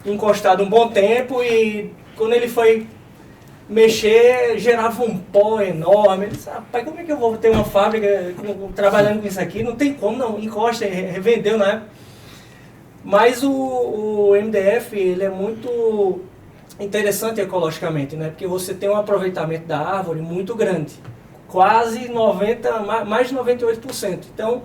encostado um bom tempo, e quando ele foi mexer, gerava um pó enorme. Ele disse, rapaz, como é que eu vou ter uma fábrica trabalhando com isso aqui? Não tem como, não, encosta, revendeu na época. Mas o MDF, ele é muito interessante ecologicamente, né? Porque você tem um aproveitamento da árvore muito grande, quase 90%, mais de 98%. Então,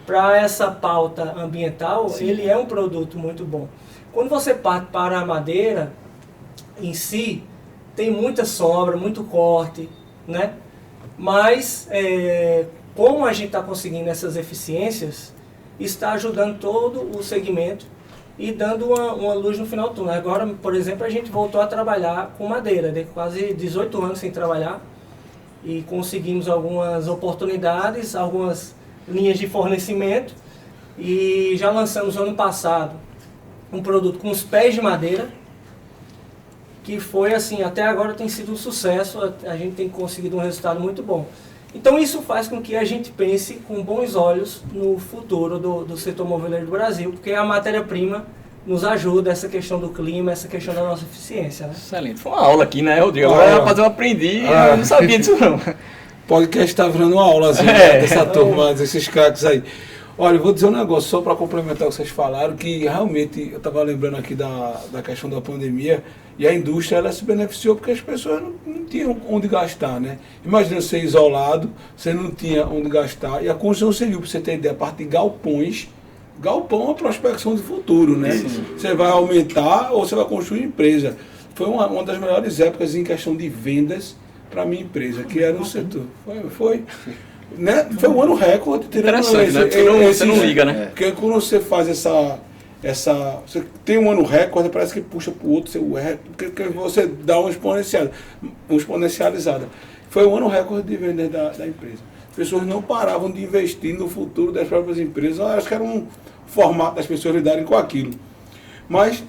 para essa pauta ambiental, sim, ele é um produto muito bom. Quando você parte para a madeira em si, tem muita sombra, muito corte, né? Mas, como a gente está conseguindo essas eficiências, está ajudando todo o segmento e dando uma luz no final do túnel. Agora, por exemplo, a gente voltou a trabalhar com madeira, de quase 18 anos sem trabalhar, e conseguimos algumas oportunidades, algumas linhas de fornecimento, e já lançamos ano passado um produto com os pés de madeira, que foi assim, até agora tem sido um sucesso, a gente tem conseguido um resultado muito bom. Então isso faz com que a gente pense com bons olhos no futuro do setor moveleiro do Brasil, porque a matéria-prima nos ajuda, essa questão do clima, essa questão da nossa eficiência. Né? Excelente. Foi uma aula aqui, né, Rodrigo? Agora, rapaz, eu aprendi, eu não sabia disso não. Podcast está virando uma aulazinha dessa turma, desses craques aí. Olha, eu vou dizer um negócio só para complementar o que vocês falaram, que realmente eu estava lembrando aqui da questão da pandemia, e a indústria ela se beneficiou porque as pessoas não tinham onde gastar, né? Imagina você isolado, você não tinha onde gastar, e a construção civil, para você ter ideia, a parte de galpões, galpão é uma prospecção de futuro, né? Sim. Você vai aumentar ou você vai construir empresa. Foi uma das melhores épocas em questão de vendas para a minha empresa, que era no setor. Foi um ano recorde. Interessante, né? Porque você não liga, né? Porque quando você faz você tem um ano recorde, parece que puxa para o outro, porque você dá uma exponencializada. Foi um ano recorde de venda da empresa. As pessoas não paravam de investir no futuro das próprias empresas. Eu acho que era um formato das pessoas lidarem com aquilo. Mas,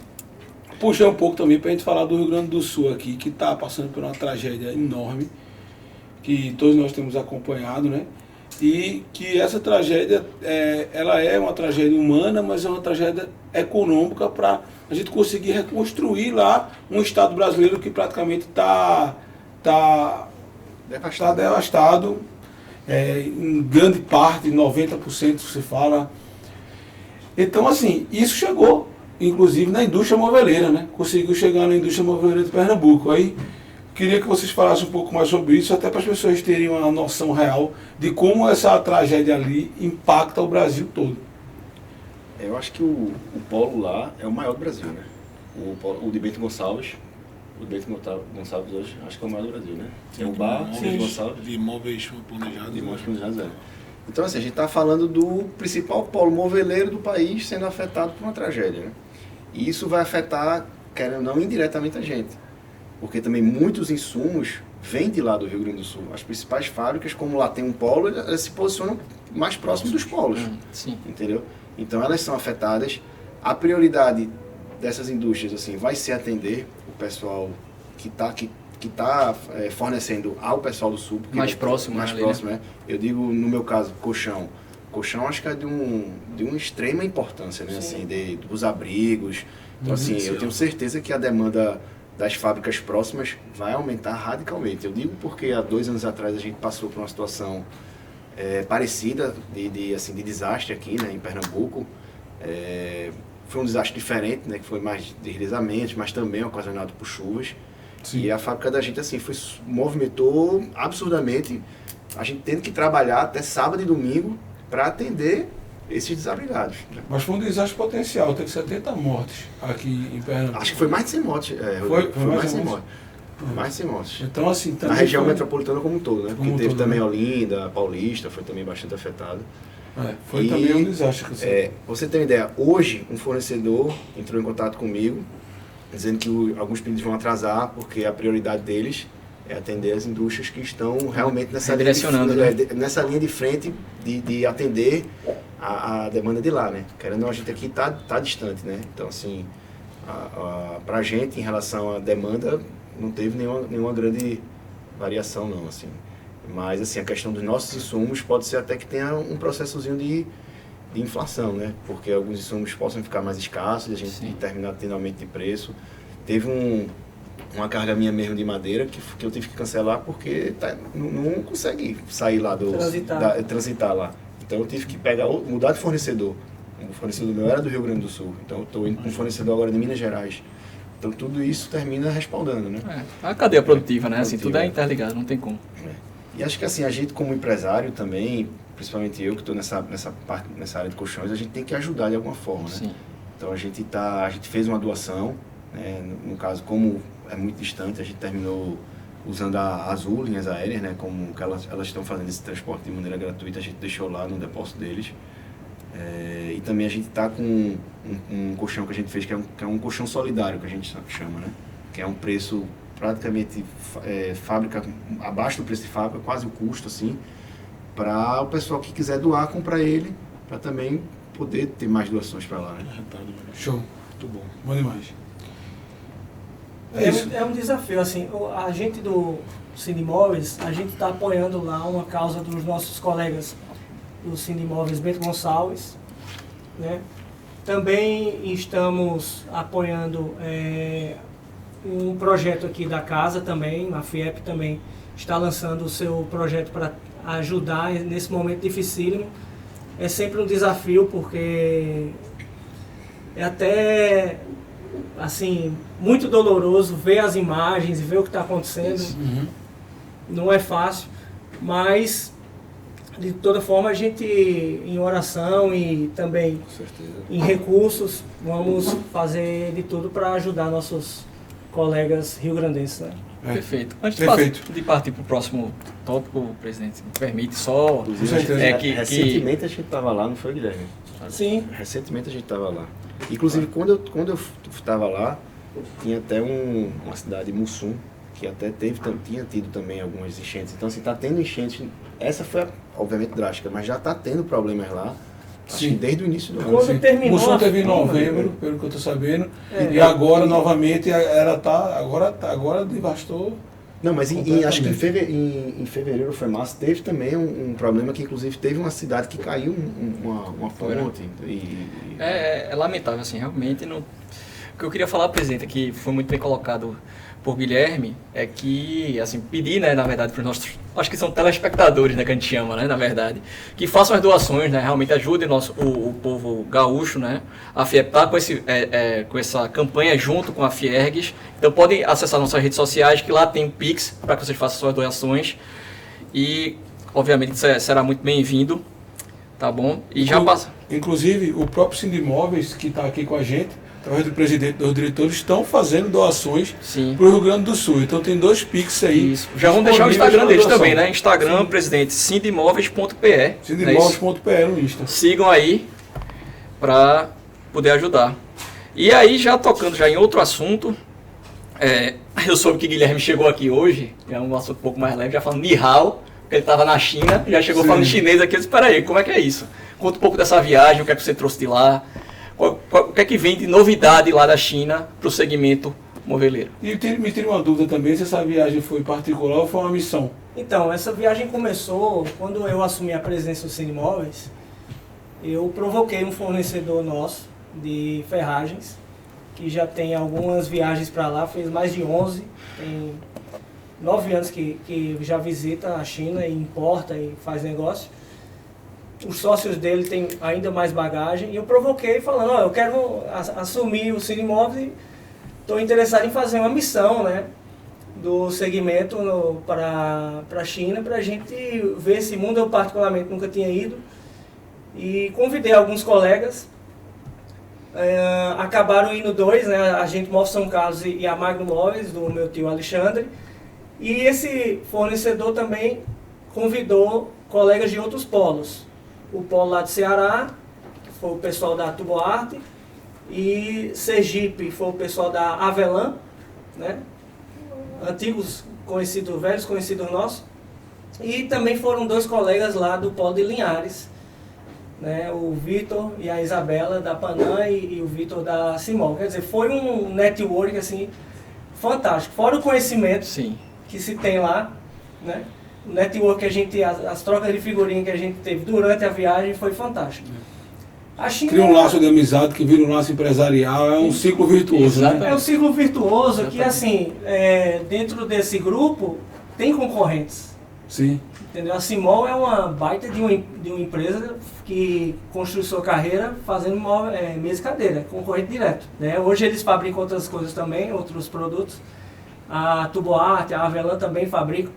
puxar um pouco também para a gente falar do Rio Grande do Sul aqui, que está passando por uma tragédia enorme, que todos nós temos acompanhado, né? E que essa tragédia, ela é uma tragédia humana, mas é uma tragédia econômica para a gente conseguir reconstruir lá um Estado brasileiro que praticamente está devastado, em grande parte, 90% se fala. Então, assim, isso chegou, inclusive, na indústria moveleira, né? Conseguiu chegar na indústria moveleira de Pernambuco. Aí, queria que vocês falassem um pouco mais sobre isso, até para as pessoas terem uma noção real de como essa tragédia ali impacta o Brasil todo. Eu acho que o polo lá é o maior do Brasil, né? O de Bento Gonçalves. O de Bento Gonçalves hoje, acho que é o maior do Brasil, né? Tem o Bar, o Bento Gonçalves. De imóveis planejados. De imóveis planejados, Então, assim, a gente está falando do principal polo moveleiro do país sendo afetado por uma tragédia, né? E isso vai afetar, querendo ou não, indiretamente a gente. Porque também muitos insumos vêm de lá do Rio Grande do Sul. As principais fábricas, como lá tem um polo, elas se posicionam mais próximo dos polos. Sim. Entendeu? Então elas são afetadas. A prioridade dessas indústrias assim, vai ser atender o pessoal que está fornecendo ao pessoal do Sul. Mais próximo. Mais próximo, né? Eu digo, no meu caso, colchão. Colchão acho que é de uma extrema importância, né? Assim, dos abrigos. Então, assim, eu tenho certeza que a demanda das fábricas próximas vai aumentar radicalmente. Eu digo porque há 2 anos atrás a gente passou por uma situação parecida de desastre aqui, né, em Pernambuco. Foi um desastre diferente, né, que foi mais de deslizamentos, mas também ocasionado por chuvas. Sim. E a fábrica da gente assim, movimentou absurdamente, a gente tendo que trabalhar até sábado e domingo para atender esses desabrigados. Né? Mas foi um desastre potencial, teve 70 mortes aqui em Pernambuco. Acho que foi mais de 100 mortes. Foi mais de 100 mortes. Mais de 100 mortes. Então, assim, Na também região foi... metropolitana como um todo, né? Porque Como teve todo, também né? Olinda, Paulista, foi também bastante afetado. foi E, também um desastre. Que você tem uma ideia, hoje um fornecedor entrou em contato comigo, dizendo que alguns pedidos vão atrasar, porque a prioridade deles é atender as indústrias que estão realmente nessa linha de frente de atender a demanda de lá, né? Querendo ou não, a gente aqui tá distante, né? Então, assim, pra gente, em relação à demanda, não teve nenhuma grande variação, não, assim. Mas, assim, a questão dos nossos insumos pode ser até que tenha um processozinho de inflação, né? Porque alguns insumos possam ficar mais escassos e a gente terminar tendo aumento de preço. Teve uma carga minha mesmo de madeira que eu tive que cancelar porque não consegue sair lá transitar lá. Então eu tive que mudar de fornecedor. O fornecedor meu era do Rio Grande do Sul, então eu estou indo com um fornecedor agora de Minas Gerais. Então tudo isso termina respaldando, né? A cadeia produtiva, né? Assim, tudo é interligado, não tem como. E acho que assim, a gente como empresário também, principalmente eu que estou nessa área de colchões, a gente tem que ajudar de alguma forma, né? Sim. Então a gente fez uma doação, né? No caso, como é muito distante, a gente terminou usando a Azul, linhas aéreas, né? Como que elas estão fazendo esse transporte de maneira gratuita, a gente deixou lá no depósito deles. E também a gente está com um colchão que a gente fez, que é um colchão solidário, que a gente chama, né? Que é um preço praticamente fábrica, abaixo do preço de fábrica, quase o custo, assim, para o pessoal que quiser doar, comprar ele, para também poder ter mais doações para lá, né? Show. Muito bom. Bom demais. É um desafio, assim, a gente do Sindimóveis, a gente está apoiando lá uma causa dos nossos colegas do Sindimóveis Bento Gonçalves, né? Também estamos apoiando um projeto aqui da casa também, a FIEP também está lançando o seu projeto para ajudar nesse momento dificílimo. É sempre um desafio porque é até assim, muito doloroso ver as imagens e ver o que está acontecendo. Não é fácil, mas de toda forma a gente, em oração e também em recursos, vamos fazer de tudo para ajudar nossos colegas rio-grandenses, né? Perfeito. Antes de partir para o próximo tópico, presidente, me permite só... Recentemente a gente estava lá, não foi, Guilherme? Sim. Recentemente a gente estava lá. Inclusive, quando eu estava lá, tinha até uma cidade, Mussum, que até tinha tido também algumas enchentes. Então, assim, está tendo enchentes. Essa foi, obviamente, drástica, mas já está tendo problemas lá. Acho que desde o início do ano. Quando terminou Mussum teve em novembro, pelo que eu estou sabendo, e agora, novamente, agora devastou. Não, mas acho que em fevereiro foi março, teve também um problema que, inclusive, teve uma cidade que caiu uma fonte. É lamentável, assim, realmente. O que eu queria falar, presidente, que foi muito bem colocado por Guilherme, é que, assim, pedir, né, na verdade, para os nossos, acho que são telespectadores, né, que a gente chama, né, na verdade, que façam as doações, né, realmente ajudem o povo gaúcho, né, a FIEP está com essa campanha junto com a Fiergues, então podem acessar nossas redes sociais, que lá tem o Pix, para que vocês façam suas doações, e, obviamente, será muito bem-vindo, tá bom? E já passa. Inclusive, o próprio Sindimóveis, que está aqui com a gente, através do presidente dos diretores, estão fazendo doações para o Rio Grande do Sul. Então tem 2 Pix aí. Isso. Já vamos deixar o Instagram deles também, né? Instagram, presidente, sindimóveis.pe. Sindimóveis.pe no Insta. Sigam aí para poder ajudar. E aí, já tocando já em outro assunto, eu soube que Guilherme chegou aqui hoje, é um assunto um pouco mais leve, já falando de Hao, porque ele estava na China, já chegou falando chinês aqui. Eu disse, espera aí, como é que é isso? Conta um pouco dessa viagem, o que é que você trouxe de lá. O que é que vem de novidade lá da China para o segmento moveleiro? E me tira uma dúvida também, se essa viagem foi particular ou foi uma missão? Então, essa viagem começou quando eu assumi a presidência do Sindimóveis. Eu provoquei um fornecedor nosso de ferragens, que já tem algumas viagens para lá, fez mais de 11, tem 9 anos que já visita a China e importa e faz negócio. Os sócios dele têm ainda mais bagagem, e eu provoquei falando, eu quero assumir o Sindimóveis e estou interessado em fazer uma missão, né, do segmento para a China, para a gente ver esse mundo. Eu particularmente nunca tinha ido, E convidei alguns colegas, acabaram indo 2, né, a Gente Móvel São Carlos e a Magno Móveis, do meu tio Alexandre. E esse fornecedor também convidou colegas de outros polos. O polo lá de Ceará, que foi o pessoal da Tuboarte, e Sergipe foi o pessoal da Avelan, né? Antigos conhecidos, velhos conhecidos nossos. E também foram 2 colegas lá do polo de Linhares, né? O Vitor e a Isabela da Panam e o Vitor da Simol. Quer dizer, foi um network assim fantástico. Fora o conhecimento Sim. que se tem lá, né? O network que a gente, as trocas de figurinha que a gente teve durante a viagem foi fantástico. A China Cria um laço de amizade que vira um laço empresarial, é um ciclo virtuoso, né? é um ciclo virtuoso que, assim, dentro desse grupo tem concorrentes. Sim. Entendeu? A Simol é uma baita de uma empresa que construiu sua carreira fazendo mesa e cadeira, concorrente direto, né? Hoje eles fabricam outras coisas também, outros produtos. A Tuboarte, a Avelan também fabricam.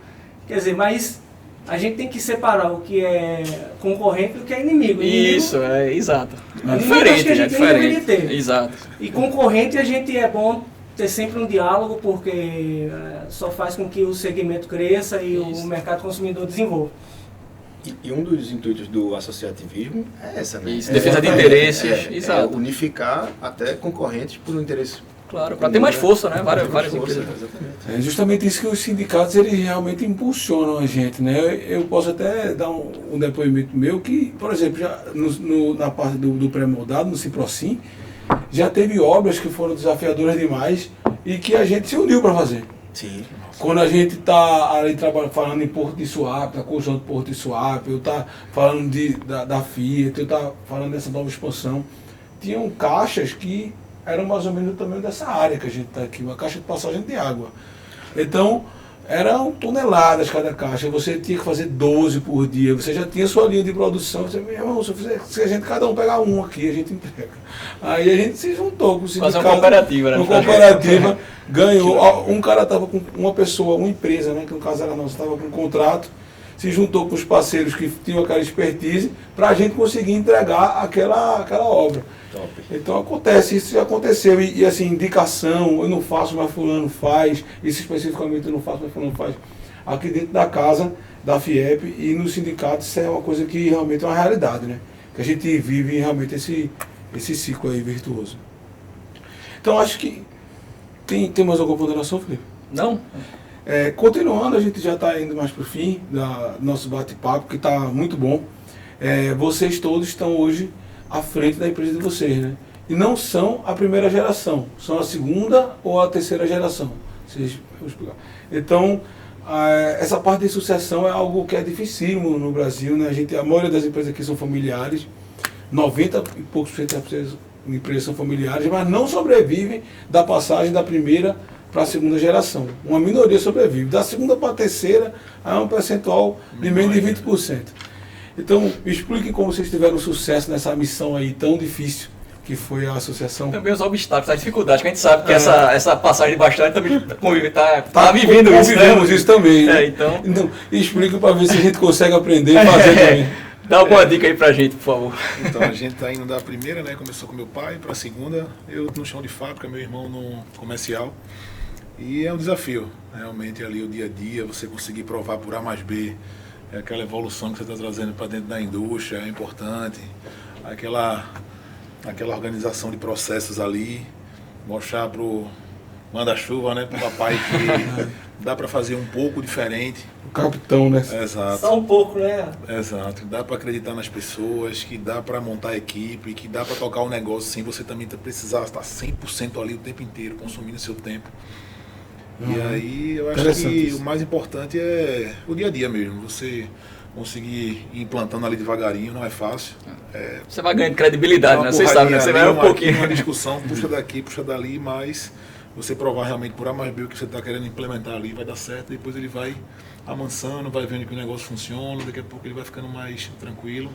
Quer dizer, mas a gente tem que separar o que é concorrente do que é inimigo. Isso, exato. É Inimigo acho que a diferente, gente nem deveria diferente. ter. Exato. E concorrente a gente é bom ter sempre um diálogo, porque só faz com que o segmento cresça e o mercado consumidor desenvolva. E um dos intuitos do associativismo é essa, né? Isso, defesa de interesses, exato. Unificar até concorrentes por um interesse. Claro, para ter mais força, né? Várias força, empresas. exatamente. É justamente isso que os sindicatos eles realmente impulsionam a gente, né? Eu posso até dar um depoimento meu que, por exemplo, já na parte do pré-moldado, no Ciprocim, já teve obras que foram desafiadoras demais e que a gente se uniu para fazer. Sim. Quando a gente está ali falando em Porto de Suape, da construção de Porto de Suape, eu tá falando da Fiat, eu tá falando dessa nova expansão, tinham caixas que eram mais ou menos do tamanho dessa área que a gente está aqui, uma caixa de passagem de água. Então, eram toneladas cada caixa, você tinha que fazer 12 por dia, você já tinha sua linha de produção, você, meu irmão, se a gente cada um pegar um aqui, a gente entrega. Aí a gente se juntou com o sindicato. Fazer uma cooperativa, né? Uma cooperativa, ganhou, um cara estava com uma pessoa, uma empresa, né, que no caso era nossa, estava com um contrato, se juntou com os parceiros que tinham aquela expertise, para a gente conseguir entregar aquela obra. Top. Então acontece, isso já aconteceu, e assim, indicação, eu não faço, mas fulano faz, isso especificamente eu não faço, mas fulano faz. Aqui dentro da casa, da FIEP e no sindicato, isso é uma coisa que realmente é uma realidade, né? Que a gente vive realmente esse ciclo aí virtuoso. Então acho que tem mais alguma ponderação, Felipe? Não? Continuando, a gente já está indo mais para o fim do nosso bate-papo, que está muito bom. Vocês todos estão hoje à frente da empresa de vocês, né? E não são a primeira geração, são a segunda ou a terceira geração. Vocês vão explicar. Então, essa parte de sucessão é algo que é dificílimo no Brasil, né? A maioria das empresas aqui são familiares, 90 e poucos por cento das empresas são familiares, mas não sobrevivem da passagem da primeira para a segunda geração. Uma minoria sobrevive. Da segunda para a terceira, há um percentual de menos de 20%. Então, me explique como vocês tiveram sucesso nessa missão aí tão difícil que foi a associação. Também os obstáculos, as dificuldades, que a gente sabe que essa passagem de bastante também tá vivendo isso, né? Vivemos isso também. Né? Então, explica para ver se a gente consegue aprender e fazer também. Dá alguma dica aí pra gente, por favor. Então, a gente tá indo da primeira, né? Começou com meu pai, para a segunda, eu no chão de fábrica, meu irmão no comercial. E é um desafio, realmente, ali o dia a dia, você conseguir provar por A mais B, aquela evolução que você está trazendo para dentro da indústria, é importante. Aquela organização de processos ali, mostrar pro manda-chuva, né, pro papai que dá para fazer um pouco diferente. O capitão, né? Exato. Só um pouco, né? Exato. Dá para acreditar nas pessoas, que dá para montar equipe, que dá para tocar o negócio sem você também precisar estar 100% ali o tempo inteiro, consumindo seu tempo. E aí eu acho que o mais importante é o dia a dia mesmo. Você conseguir ir implantando ali devagarinho, não é fácil. Você vai ganhando credibilidade, né? Vocês sabem, você vai um pouquinho. Uma discussão, puxa daqui, puxa dali, mas você provar realmente por A mais B o que você está querendo implementar ali vai dar certo, depois ele vai amansando, vai vendo que o negócio funciona, daqui a pouco ele vai ficando mais tranquilo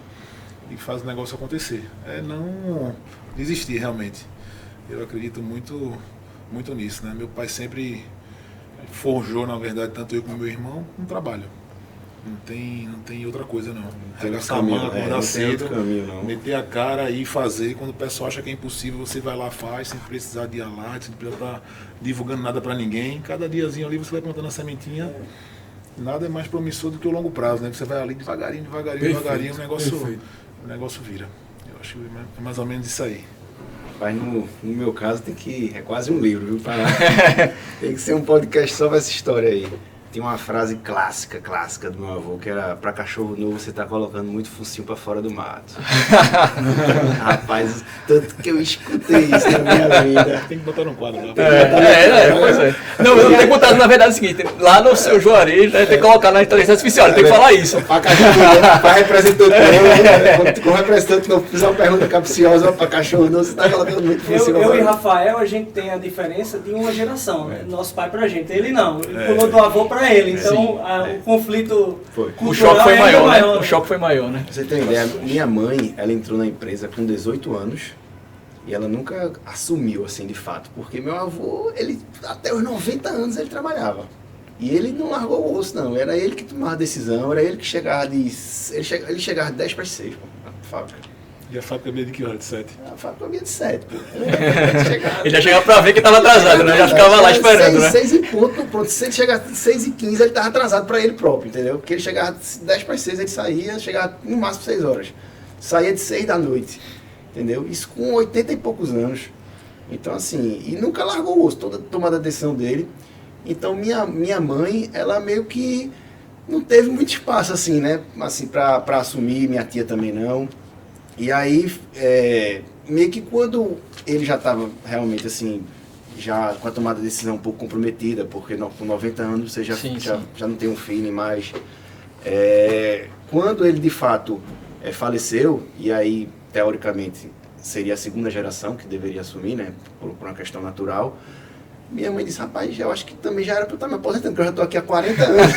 e faz o negócio acontecer. Não desistir realmente. Eu acredito muito nisso, né? Meu pai sempre forjou, na verdade, tanto eu como meu irmão, um trabalho. Não tem outra coisa não. Tem Arregaçar a outro mão, caminho, acordar não tem outro cedo, caminho, não. meter a cara e fazer. Quando o pessoal acha que é impossível, você vai lá, faz, sem precisar de alarde, sem precisar estar divulgando nada para ninguém. Cada diazinho ali você vai plantando a sementinha. Nada é mais promissor do que o longo prazo, né? Você vai ali devagarinho, devagarinho, o negócio vira. Eu acho que é mais ou menos isso aí. Mas no meu caso é quase um livro, viu? Tem que ser um podcast só pra essa história aí. Tem uma frase clássica do meu avô, que era: pra cachorro novo você tá colocando muito focinho pra fora do mato. Rapaz, tanto que eu escutei isso na minha vida. Tem que botar no quadro lá. Pois é. Não, eu não tenho contado, na verdade, é o seguinte: lá no seu Juarez, né, tem que colocar na inteligência artificial, tem que falar isso. Pra cachorro novo, pra representante novo, com representante novo, fizer uma pergunta capciosa pra cachorro novo, você tá colocando muito focinho. Eu e Rafael, a gente tem a diferença de uma geração, né? Nosso pai pra gente. Ele não, ele pulou do avô pra ele, então o conflito O choque foi maior, né? O choque foi maior, né? Pra você ter uma ideia, minha mãe, ela entrou na empresa com 18 anos e ela nunca assumiu, assim, de fato, porque meu avô, ele até os 90 anos ele trabalhava. E ele não largou o osso, não. Era ele que tomava a decisão, era ele que chegava de... Ele chegava de 10 para 6, pô, na fábrica. E a fábrica veio de que hora? De 7? A fábrica veio de 7, pô. Ele já chegava pra ver que tava atrasado, né? Já ficava lá esperando, né? 6 e ponto, pronto. Se ele chegasse 6 e 15, ele tava atrasado pra ele próprio, entendeu? Porque ele chegava 10 para 6, ele saía, chegava no máximo 6 horas. Saía de 6 da noite, entendeu? Isso com 80 e poucos anos. Então, assim, e nunca largou o osso, toda tomada a decisão dele. Então, minha mãe, ela meio que não teve muito espaço, assim, né? Assim, pra assumir, minha tia também não. E aí, meio que quando ele já estava realmente assim, já com a tomada de decisão um pouco comprometida, porque com 90 anos você já não tem um feeling mais. Quando ele de fato faleceu, e aí teoricamente seria a segunda geração que deveria assumir, né, por uma questão natural, minha mãe disse: rapaz, eu acho que também já era para eu estar me aposentando, porque eu já estou aqui há 40 anos.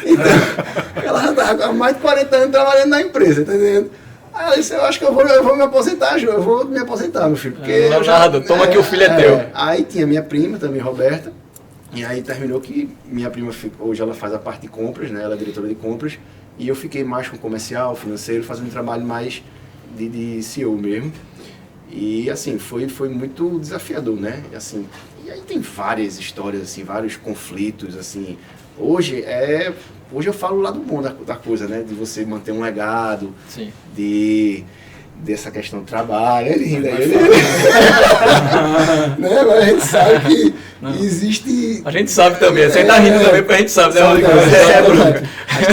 Então, ela já estava há mais de 40 anos trabalhando na empresa, tá entendendo? Aí ela disse: eu acho que eu vou me aposentar, Ju, eu vou me aposentar, meu filho. Porque não, nada, toma que o filho é teu. Aí tinha minha prima também, Roberta, e aí terminou que minha prima, hoje ela faz a parte de compras, né? Ela é diretora de compras, e eu fiquei mais com comercial, financeiro, fazendo um trabalho mais de CEO mesmo. E assim, foi muito desafiador, né? Assim, e aí tem várias histórias, assim, vários conflitos, assim. Hoje eu falo o lado bom da coisa, né? De você manter um legado, Sim. dessa questão do trabalho. É lindo, né? Mas a gente sabe que existe... A gente sabe também, você tá rindo também, porque a gente sabe, né?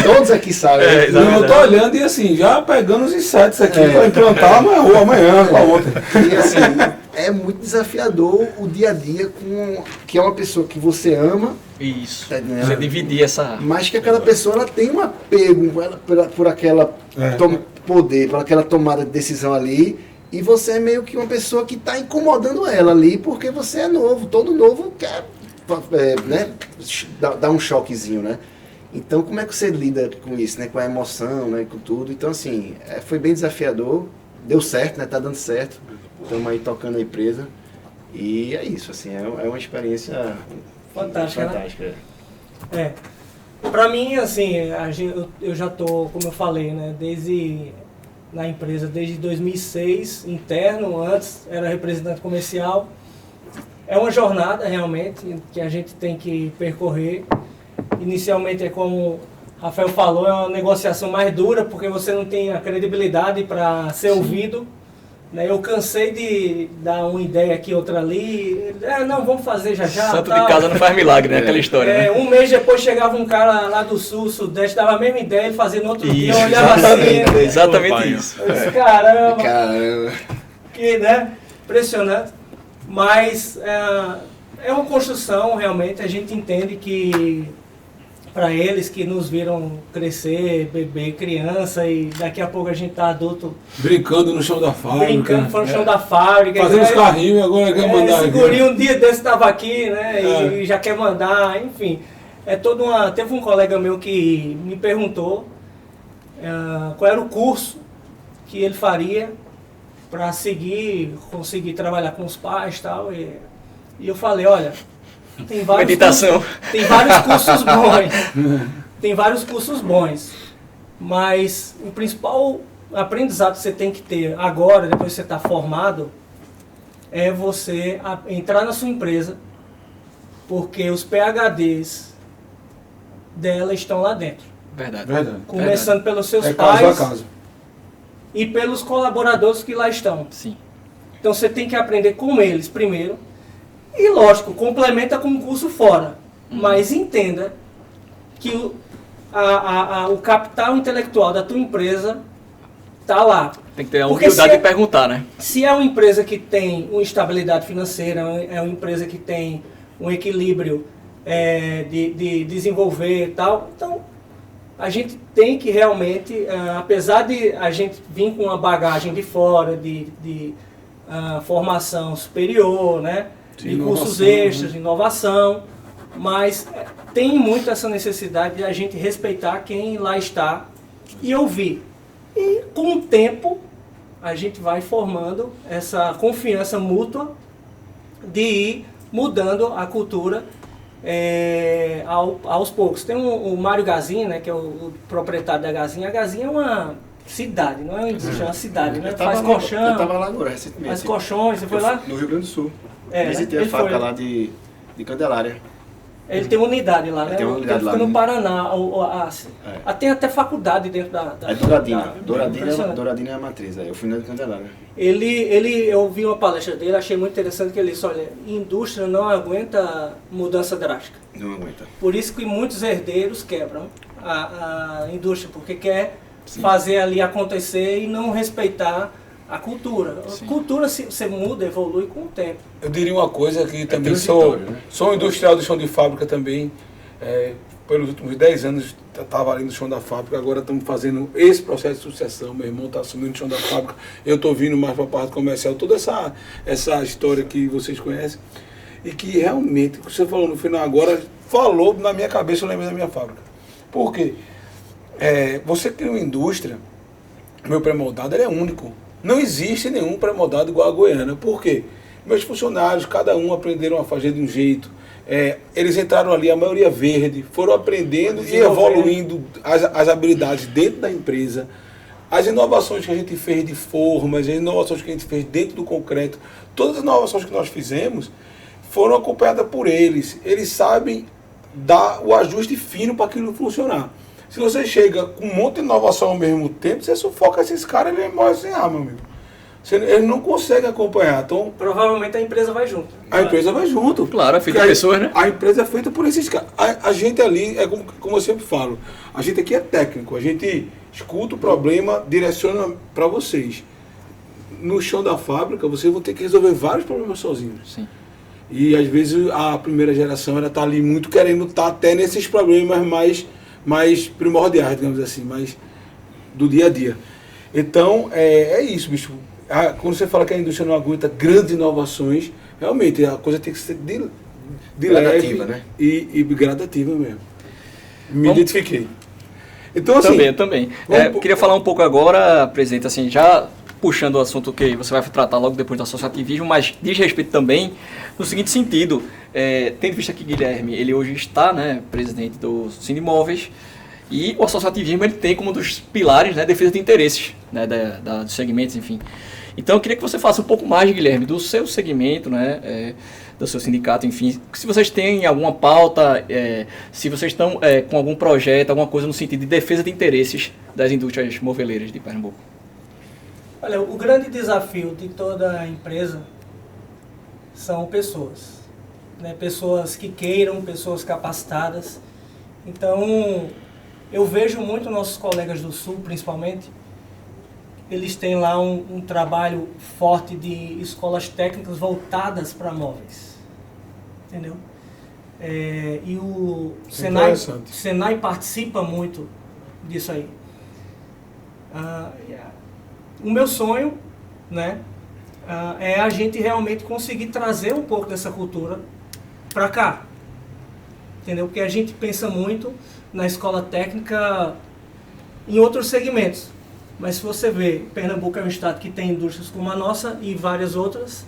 Todos aqui sabem. Eu tô olhando e assim, já pegando os insetos aqui para implantar amanhã, para ontem. E assim, é muito desafiador o dia a dia que é uma pessoa que você ama. Isso, Tá, né? você dividir essa... Mas que aquela pessoa ela tem um apego por aquela poder, por aquela tomada de decisão ali. E você é meio que uma pessoa que está incomodando ela ali, porque você é novo. Todo novo quer né, dar um choquezinho, né? Então, como é que você lida com isso, né? Com a emoção, né? Com tudo. Então, assim, foi bem desafiador. Deu certo, né? Tá dando certo. Estamos aí tocando a empresa. E é isso, assim, é uma experiência fantástica, fantástica. Né? Pra mim, assim, eu já tô, como eu falei, né? Na empresa desde 2006, interno, antes era representante comercial. É uma jornada realmente que a gente tem que percorrer. Inicialmente é como o Rafael falou, é uma negociação mais dura, porque você não tem a credibilidade para ser ouvido. Né? Eu cansei de dar uma ideia aqui, outra ali. Não, vamos fazer já. Santo tal. de casa não faz milagre, né? Aquela história. Né? Um mês depois chegava um cara lá do sul, sudeste, dava a mesma ideia, ele fazia no outro dia, eu olhava exatamente, assim. Exatamente isso. Eu disse, caramba. Caramba. Que, né? Impressionante. Mas é uma construção, realmente. A gente entende que para eles que nos viram crescer, bebê, criança, e daqui a pouco a gente tá adulto. Brincando no chão da fábrica. Brincando no chão da fábrica. Fazendo os carrinhos e agora quer mandar. Esse guri um dia desse estava aqui, né? E já quer mandar, enfim. Teve um colega meu que me perguntou qual era o curso que ele faria para conseguir trabalhar com os pais e tal. E eu falei, olha, tem vários meditação. Tem vários cursos bons. tem vários cursos bons, mas o principal aprendizado que você tem que ter agora, depois que você está formado, é você entrar na sua empresa, porque os PhDs dela estão lá dentro. Verdade. Começando pelos seus É pais caso a caso. e pelos colaboradores que lá estão. Sim. Então você tem que aprender com eles primeiro. E lógico, complementa com um curso fora. Mas entenda que o capital intelectual da tua empresa está lá. Tem que ter a Porque humildade de perguntar, né? Se é uma empresa que tem uma estabilidade financeira, é uma empresa que tem um equilíbrio de desenvolver e tal, então a gente tem que realmente, apesar de a gente vir com uma bagagem de fora, de formação superior, né? De cursos extras, de inovação, mas tem muito essa necessidade de a gente respeitar quem lá está e ouvir. E com o tempo a gente vai formando essa confiança mútua de ir mudando a cultura aos poucos. Tem o Mário Gazin, né, que é o proprietário da Gazin. A Gazin é uma cidade, não é uma indústria, é uma cidade, né? Faz colchão, Eu estava lá agora recentemente. faz colchões, você foi lá? No Rio Grande do Sul. É, Visitei né? a Ele fábrica foi. lá de Candelária. Ele tem uma unidade lá, né? Tem uma unidade Ele lá, fica no né? Paraná. Tem até faculdade dentro da É Douradina. Impressionante. Douradina é a matriz. Eu fui na de Candelária. Eu vi uma palestra dele, achei muito interessante que ele disse, olha, indústria não aguenta mudança drástica. Não aguenta. Por isso que muitos herdeiros quebram a indústria, porque quer fazer ali acontecer e não respeitar a cultura. A cultura você muda, evolui com o tempo. Eu diria uma coisa que também transitório, né? sou um industrial do chão de fábrica também. Pelos últimos 10 anos estava ali no chão da fábrica, agora estamos fazendo esse processo de sucessão. Meu irmão está assumindo o chão da fábrica, eu estou vindo mais para a parte comercial. Toda essa história que vocês conhecem e que realmente, o que você falou no final agora, falou na minha cabeça, eu lembrei da minha fábrica. Por quê? Você cria uma indústria, meu pré-moldado ele é único. Não existe nenhum pré-moldado igual a Goiânia. Por quê? Meus funcionários, cada um aprenderam a fazer de um jeito. Eles entraram ali, a maioria verde, foram aprendendo e evoluindo as habilidades dentro da empresa. As inovações que a gente fez de formas, as inovações que a gente fez dentro do concreto, todas as inovações que nós fizemos foram acompanhadas por eles. Eles sabem dar o ajuste fino para aquilo funcionar. Se você chega com um monte de inovação ao mesmo tempo, você sufoca esses caras, eles morrem sem ar, meu amigo. Eles não conseguem acompanhar. Então, Provavelmente a empresa vai junto. a empresa vai junto. Claro, é feita de pessoas, né? A empresa é feita por esses caras. A gente ali, como eu sempre falo, a gente aqui é técnico. A gente escuta o problema, direciona para vocês. No chão da fábrica, vocês vão ter que resolver vários problemas sozinhos. Sim. E às vezes a primeira geração ela está ali muito querendo estar até nesses problemas mais primordiais, digamos assim, mais do dia a dia. Então, é isso, bicho. Quando você fala que a indústria não aguenta grandes inovações, realmente a coisa tem que ser de Gradativa, leve, né? e gradativa mesmo. Me identifiquei. Então, assim, Eu também. Queria falar um pouco agora, presidente, assim, já puxando o assunto que você vai tratar logo depois do associativismo, mas diz respeito também no seguinte sentido, tendo visto aqui Guilherme, ele hoje está, né, presidente do Cine Imóveis, e o associativismo ele tem como um dos pilares, né, defesa de interesses, né, dos segmentos, enfim. Então eu queria que você falasse um pouco mais, Guilherme, do seu segmento, né, do seu sindicato, enfim, se vocês têm alguma pauta, se vocês estão com algum projeto, alguma coisa no sentido de defesa de interesses das indústrias moveleiras de Pernambuco. Olha, o grande desafio de toda empresa são pessoas, né? Pessoas que queiram, pessoas capacitadas. Então, eu vejo muito nossos colegas do Sul, principalmente, eles têm lá um trabalho forte de escolas técnicas voltadas para móveis, entendeu? E o Senai participa muito disso aí. O meu sonho, né, é a gente realmente conseguir trazer um pouco dessa cultura para cá, entendeu? Porque a gente pensa muito na escola técnica em outros segmentos, mas se você vê, Pernambuco é um estado que tem indústrias como a nossa e várias outras,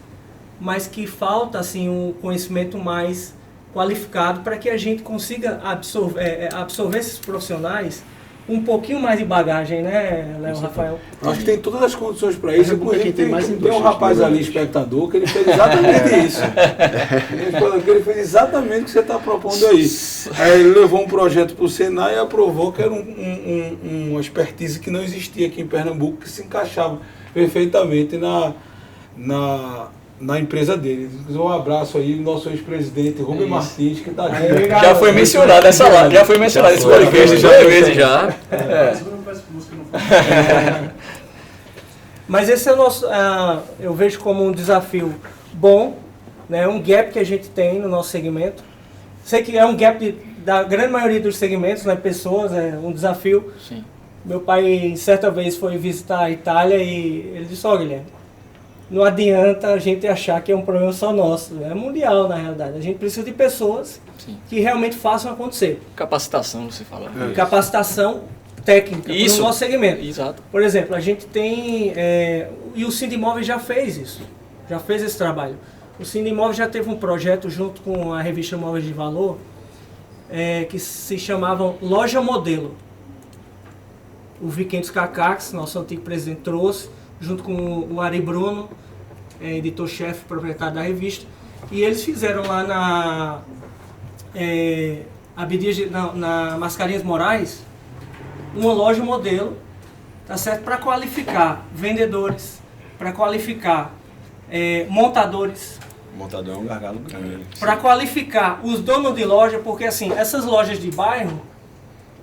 mas que falta assim um conhecimento mais qualificado para que a gente consiga absorver esses profissionais um pouquinho mais de bagagem, né, Léo, Rafael? Acho que tem todas as condições para isso. Quem tem mais tem um indústria, rapaz né? ali, espectador, que ele fez exatamente isso. Ele fez exatamente o que você está propondo aí. Aí ele levou um projeto para o Senai e aprovou que era uma expertise que não existia aqui em Pernambuco, que se encaixava perfeitamente na empresa dele. Um abraço aí do nosso ex-presidente Rubem Martins, que está aqui. Já foi mencionado essa live, já foi mencionado esse podcast já vezes já. Mas esse é o nosso, eu vejo como um desafio bom, né, um gap que a gente tem no nosso segmento. Sei que é um gap da grande maioria dos segmentos, né, pessoas, é um desafio. Sim. Meu pai certa vez foi visitar a Itália e ele disse, Guilherme, não adianta a gente achar que é um problema só nosso, é mundial na realidade. A gente precisa de pessoas Sim. que realmente façam acontecer. Capacitação, você fala. Capacitação técnica Isso. no nosso segmento. Exato. Por exemplo, a gente tem, e o Sindimóvel já fez isso, já fez esse trabalho. O Sindimóvel já teve um projeto junto com a revista Móveis de Valor, que se chamavam Loja Modelo. O Viquentes Cacax, nosso antigo presidente, trouxe, junto com o Ari Bruno, editor-chefe, proprietário da revista, e eles fizeram lá na Mascarenhas Moraes uma loja modelo, tá certo? Para qualificar vendedores, para qualificar montadores, Montador é um gargalo grande. para qualificar os donos de loja, porque assim, essas lojas de bairro,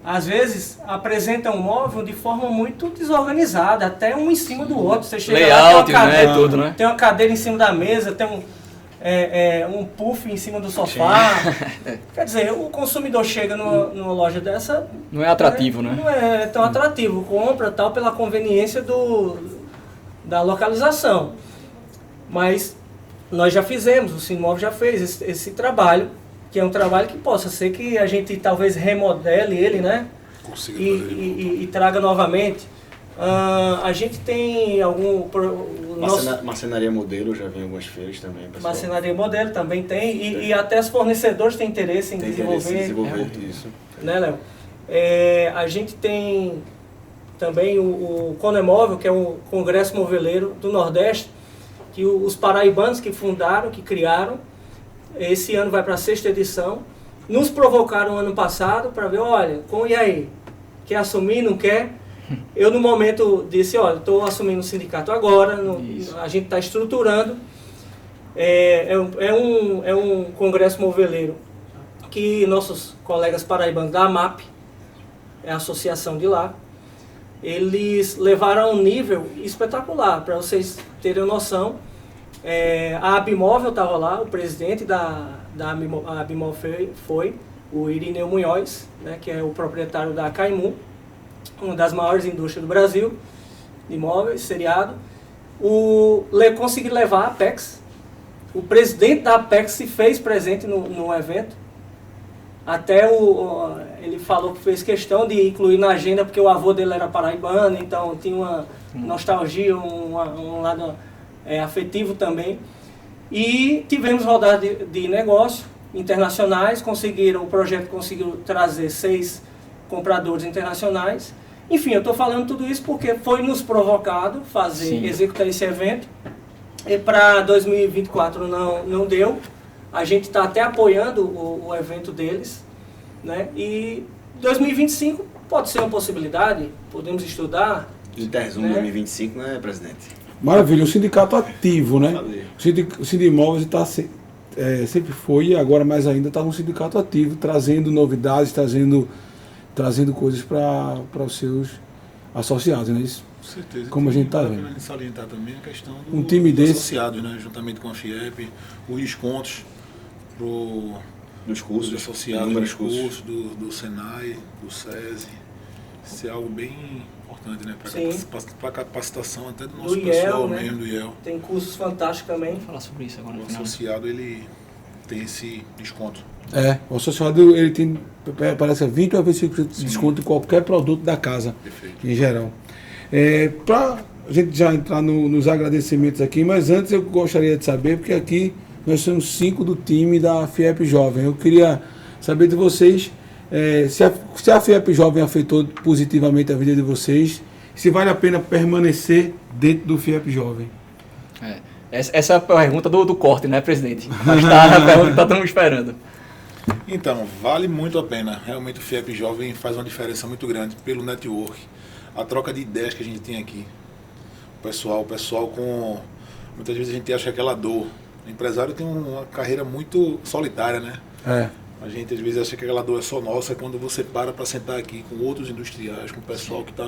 às vezes, apresentam um móvel de forma muito desorganizada, até um em cima do outro. Você chega Layout, lá, né, tudo, né? Tem uma cadeira em cima da mesa, tem um puff em cima do sofá. Quer dizer, o consumidor chega numa loja dessa... Não é atrativo, né? Não é tão atrativo. Compra tal pela conveniência da localização. Mas nós já fizemos, o Sindimóvel já fez esse trabalho, que é um trabalho que possa ser que a gente talvez remodele ele, né? Consiga fazer ele. E traga novamente. A gente tem Marcenaria modelo, já vi em algumas feiras também, pessoal. Marcenaria modelo também tem, e até os fornecedores têm interesse em desenvolver. Isso. Né, Léo? A gente tem também o Conemóvel, que é o Congresso Moveleiro do Nordeste, que os paraibanos que fundaram, que criaram, esse ano vai para a 6ª edição, nos provocaram ano passado para ver, olha, e aí? Quer assumir, não quer? Eu no momento disse, olha, estou assumindo o sindicato agora, a gente está estruturando, é um congresso moveleiro que nossos colegas paraibanos da AMAP, é a associação de lá, eles levaram a um nível espetacular, para vocês terem noção. A Abimóvel estava lá, o presidente da Abimóvel foi o Irineu Munhoz, né, que é o proprietário da Caimu, uma das maiores indústrias do Brasil, de imóveis, seriado. Consegui levar a Apex, o presidente da Apex se fez presente no evento, até ele falou que fez questão de incluir na agenda, porque o avô dele era paraibano, então tinha uma nostalgia, um lado afetivo também. E tivemos rodada de negócio internacionais, o projeto conseguiu trazer 6 compradores internacionais. Enfim, eu estou falando tudo isso porque foi nos provocado executar esse evento. E para 2024 não deu. A gente está até apoiando o evento deles, né? E 2025 pode ser uma possibilidade, podemos estudar. Interzoom 2025, né, presidente? Maravilha, o sindicato ativo, né? Valeu. O Sindimóveis sempre foi e agora mais ainda está um sindicato ativo, trazendo novidades, trazendo coisas para os seus associados, né? Isso, Com certeza. como a gente está vendo. Vale salientar também a questão Um time dos desse- associados, né? Juntamente com a FIEP, os descontos Dos os cursos, associados inúmeros dos cursos. cursos do Senai, do SESI. Isso é algo bem importante, né? Sim. Para capacitação até do nosso Do pessoal IEL, né? mesmo, do IEL. Tem cursos fantásticos também. Vamos falar sobre isso agora no O final. associado, ele tem esse desconto. O associado ele tem, parece, 20 a 25% de desconto em qualquer produto da casa, Perfeito. em geral. Para a gente já entrar nos agradecimentos aqui, mas antes eu gostaria de saber, porque aqui nós somos 5 do time da FIEP Jovem. Eu queria saber de vocês se a FIEP Jovem afetou positivamente a vida de vocês, se vale a pena permanecer dentro do FIEP Jovem. Essa é a pergunta do corte, né, presidente? Mas tá a pergunta que tá todo mundo esperando. Então, vale muito a pena. Realmente o FIEP Jovem faz uma diferença muito grande pelo network, a troca de ideias que a gente tem aqui. O pessoal com... Muitas vezes a gente acha aquela dor. O empresário tem uma carreira muito solitária, né? A gente às vezes acha que aquela dor é só nossa, quando você para sentar aqui com outros industriais, com o pessoal que está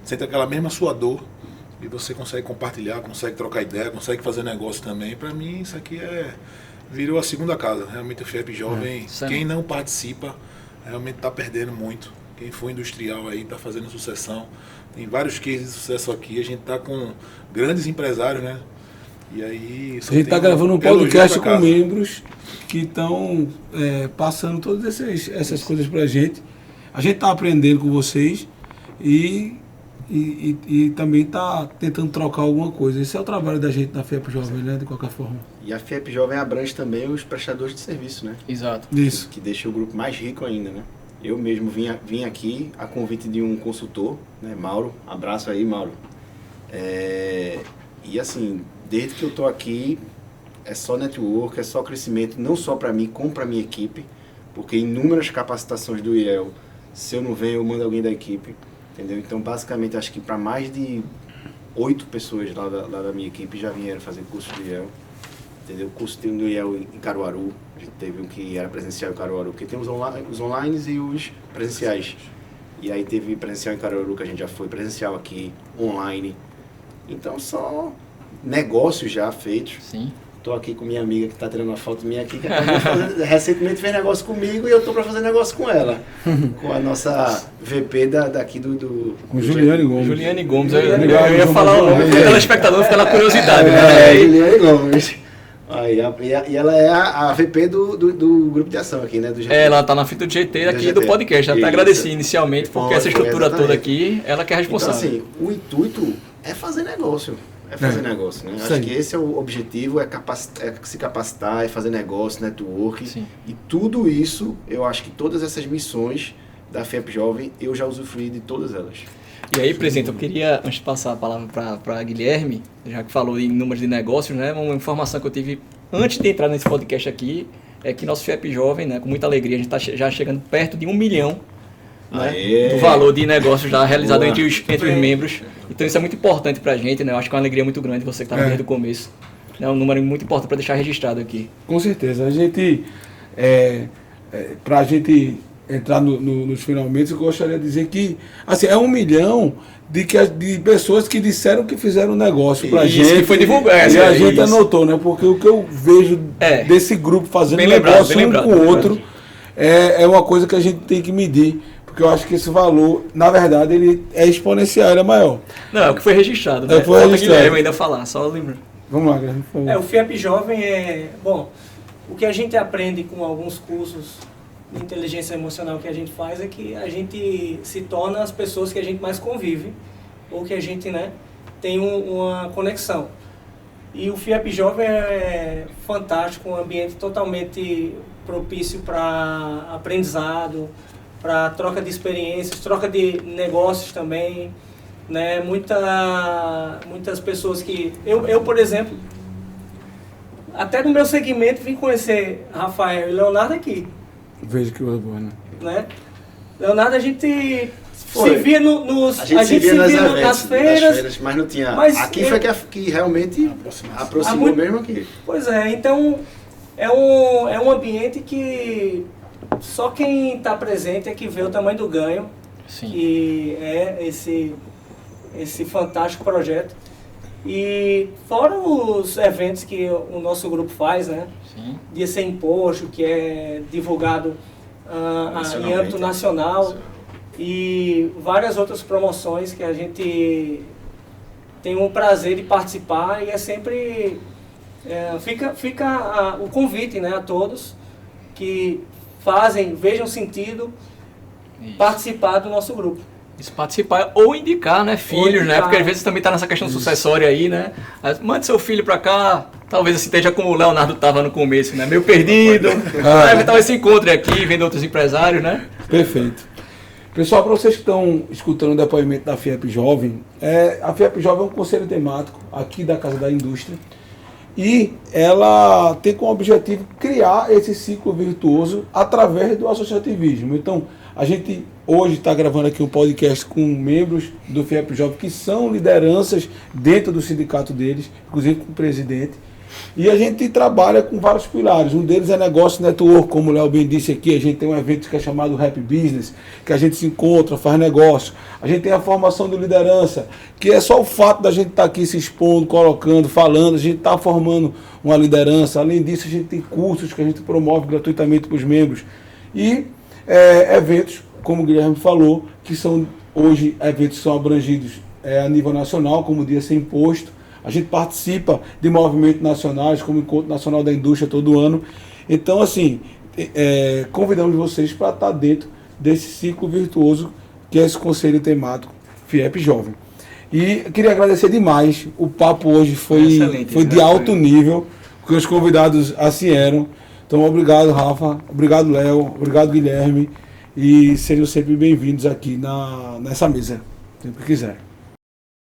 sente aquela mesma sua dor, e você consegue compartilhar, consegue trocar ideia, consegue fazer negócio também. Para mim isso aqui virou a segunda casa. Realmente o FIEP Jovem, quem não participa, realmente está perdendo muito. Quem for industrial aí está fazendo sucessão. Tem vários cases de sucesso aqui, a gente está com grandes empresários, né? E aí, a gente está gravando um podcast com membros que estão passando todas essas coisas para a gente. A gente está aprendendo com vocês e também está tentando trocar alguma coisa. Esse é o trabalho da gente na FIEP Jovem, né? De qualquer forma. E a FIEP Jovem abrange também os prestadores de serviço, né? Exato. Isso. Que deixa o grupo mais rico ainda, né? Eu mesmo vim aqui a convite de um consultor, né? Mauro. Abraço aí, Mauro. E assim, desde que eu estou aqui, é só network, é só crescimento, não só para mim, como para minha equipe, porque inúmeras capacitações do IEL, se eu não venho, eu mando alguém da equipe, entendeu? Então, basicamente, acho que para mais de 8 pessoas lá da minha equipe já vieram fazer curso do IEL, entendeu? O curso tem um do IEL em Caruaru, a gente teve um que era presencial em Caruaru, porque tem os online e os presenciais. E aí teve presencial em Caruaru, que a gente já foi, presencial aqui, online. Então, só negócios já feitos. Sim. Estou aqui com minha amiga que está tirando uma foto minha aqui, que recentemente fez negócio comigo e eu estou para fazer negócio com ela. Com a nossa VP daqui do com Juliane Gomes. Juliane Gomes, eu ia falar o nome, o telespectador fica na curiosidade, né? Juliane Gomes. E ela é a VP do grupo de ação aqui, né? Do ela está na frente do GT aqui do podcast. Até agradeci inicialmente, porque essa estrutura toda aqui, ela que é responsável. Então, assim, o intuito é fazer negócio. Negócio, né? Acho que esse é o objetivo, é se capacitar, é fazer negócio, network. Sim. E tudo isso, eu acho que todas essas missões da FIEP Jovem, eu já usufruí de todas elas. E aí, presidente, eu queria, antes de passar a palavra para Guilherme, já que falou em números de negócios, né, uma informação que eu tive antes de entrar nesse podcast aqui, é que nosso FIEP Jovem, né, com muita alegria, a gente está já chegando perto de 1 milhão, né, do valor de negócios já realizado entre os membros. Então isso é muito importante para a gente, né? Eu acho que é uma alegria muito grande você que está desde o começo. É um número muito importante para deixar registrado aqui. Com certeza. A gente, para a gente entrar nos finalmente, eu gostaria de dizer que assim, é 1 milhão de pessoas que disseram que fizeram negócio para a gente. Que foi divulgado. E a gente anotou, né? Porque o que eu vejo desse grupo fazendo negócio com o outro é uma coisa que a gente tem que medir. Porque eu acho que esse valor, na verdade, ele é exponencial, ele é maior. Não, é o que foi registrado, né? Foi registrado. Guilherme ainda falar, só lembrando. Vamos lá, Guilherme. O FIEP Jovem bom, o que a gente aprende com alguns cursos de inteligência emocional que a gente faz é que a gente se torna as pessoas que a gente mais convive, ou que a gente, né, tem uma conexão. E o FIEP Jovem é fantástico, um ambiente totalmente propício para aprendizado, para troca de experiências, troca de negócios também, né? Muitas pessoas que... Eu, por exemplo, até no meu segmento vim conhecer Rafael e Leonardo aqui. Vejo que coisa boa, né? Leonardo, a gente se via nas feiras, mas não tinha... Aqui foi que realmente aproximou mesmo aqui. Pois é, então é um ambiente que... Só quem está presente é que vê o tamanho do ganho. Sim. Que é esse fantástico projeto. E fora os eventos que o nosso grupo faz, né? Sim. Dia Sem Imposto, que é divulgado em âmbito nacional. E várias outras promoções que a gente tem o prazer de participar. E é sempre... fica o convite, né, a todos que vejam sentido participar do nosso grupo. Isso, participar ou indicar, né, filhos, né? Porque às vezes também está nessa questão sucessória aí, né? Mande seu filho para cá, Talvez assim, esteja como o Leonardo estava no começo, né? Meio perdido. Talvez se encontre aqui, vendo outros empresários, né? Perfeito. Pessoal, para vocês que estão escutando o depoimento da FIEP Jovem, a FIEP Jovem é um conselho temático aqui da Casa da Indústria e ela tem como objetivo criar esse ciclo virtuoso através do associativismo. Então, a gente hoje está gravando aqui um podcast com membros do FIEP Jovem que são lideranças dentro do sindicato deles, inclusive com o presidente. E a gente trabalha com vários pilares. Um deles é negócio network, como o Léo bem disse aqui. A gente tem um evento que é chamado Rap Business, que a gente se encontra, faz negócio. A gente tem a formação de liderança, que é só o fato da gente estar aqui se expondo, colocando, falando. A gente está formando uma liderança. Além disso, a gente tem cursos que a gente promove gratuitamente para os membros. E eventos, como o Guilherme falou, que são hoje eventos que são abrangidos a nível nacional, como o Dia Sem Imposto. A gente participa de movimentos nacionais, como o Encontro Nacional da Indústria todo ano. Então, assim, convidamos vocês para estar dentro desse ciclo virtuoso que é esse conselho temático FIEP Jovem. E queria agradecer demais. O papo hoje foi de alto nível, porque os convidados assim eram. Então, obrigado, Rafa. Obrigado, Léo. Obrigado, Guilherme. E sejam sempre bem-vindos aqui nessa mesa, sempre que quiser.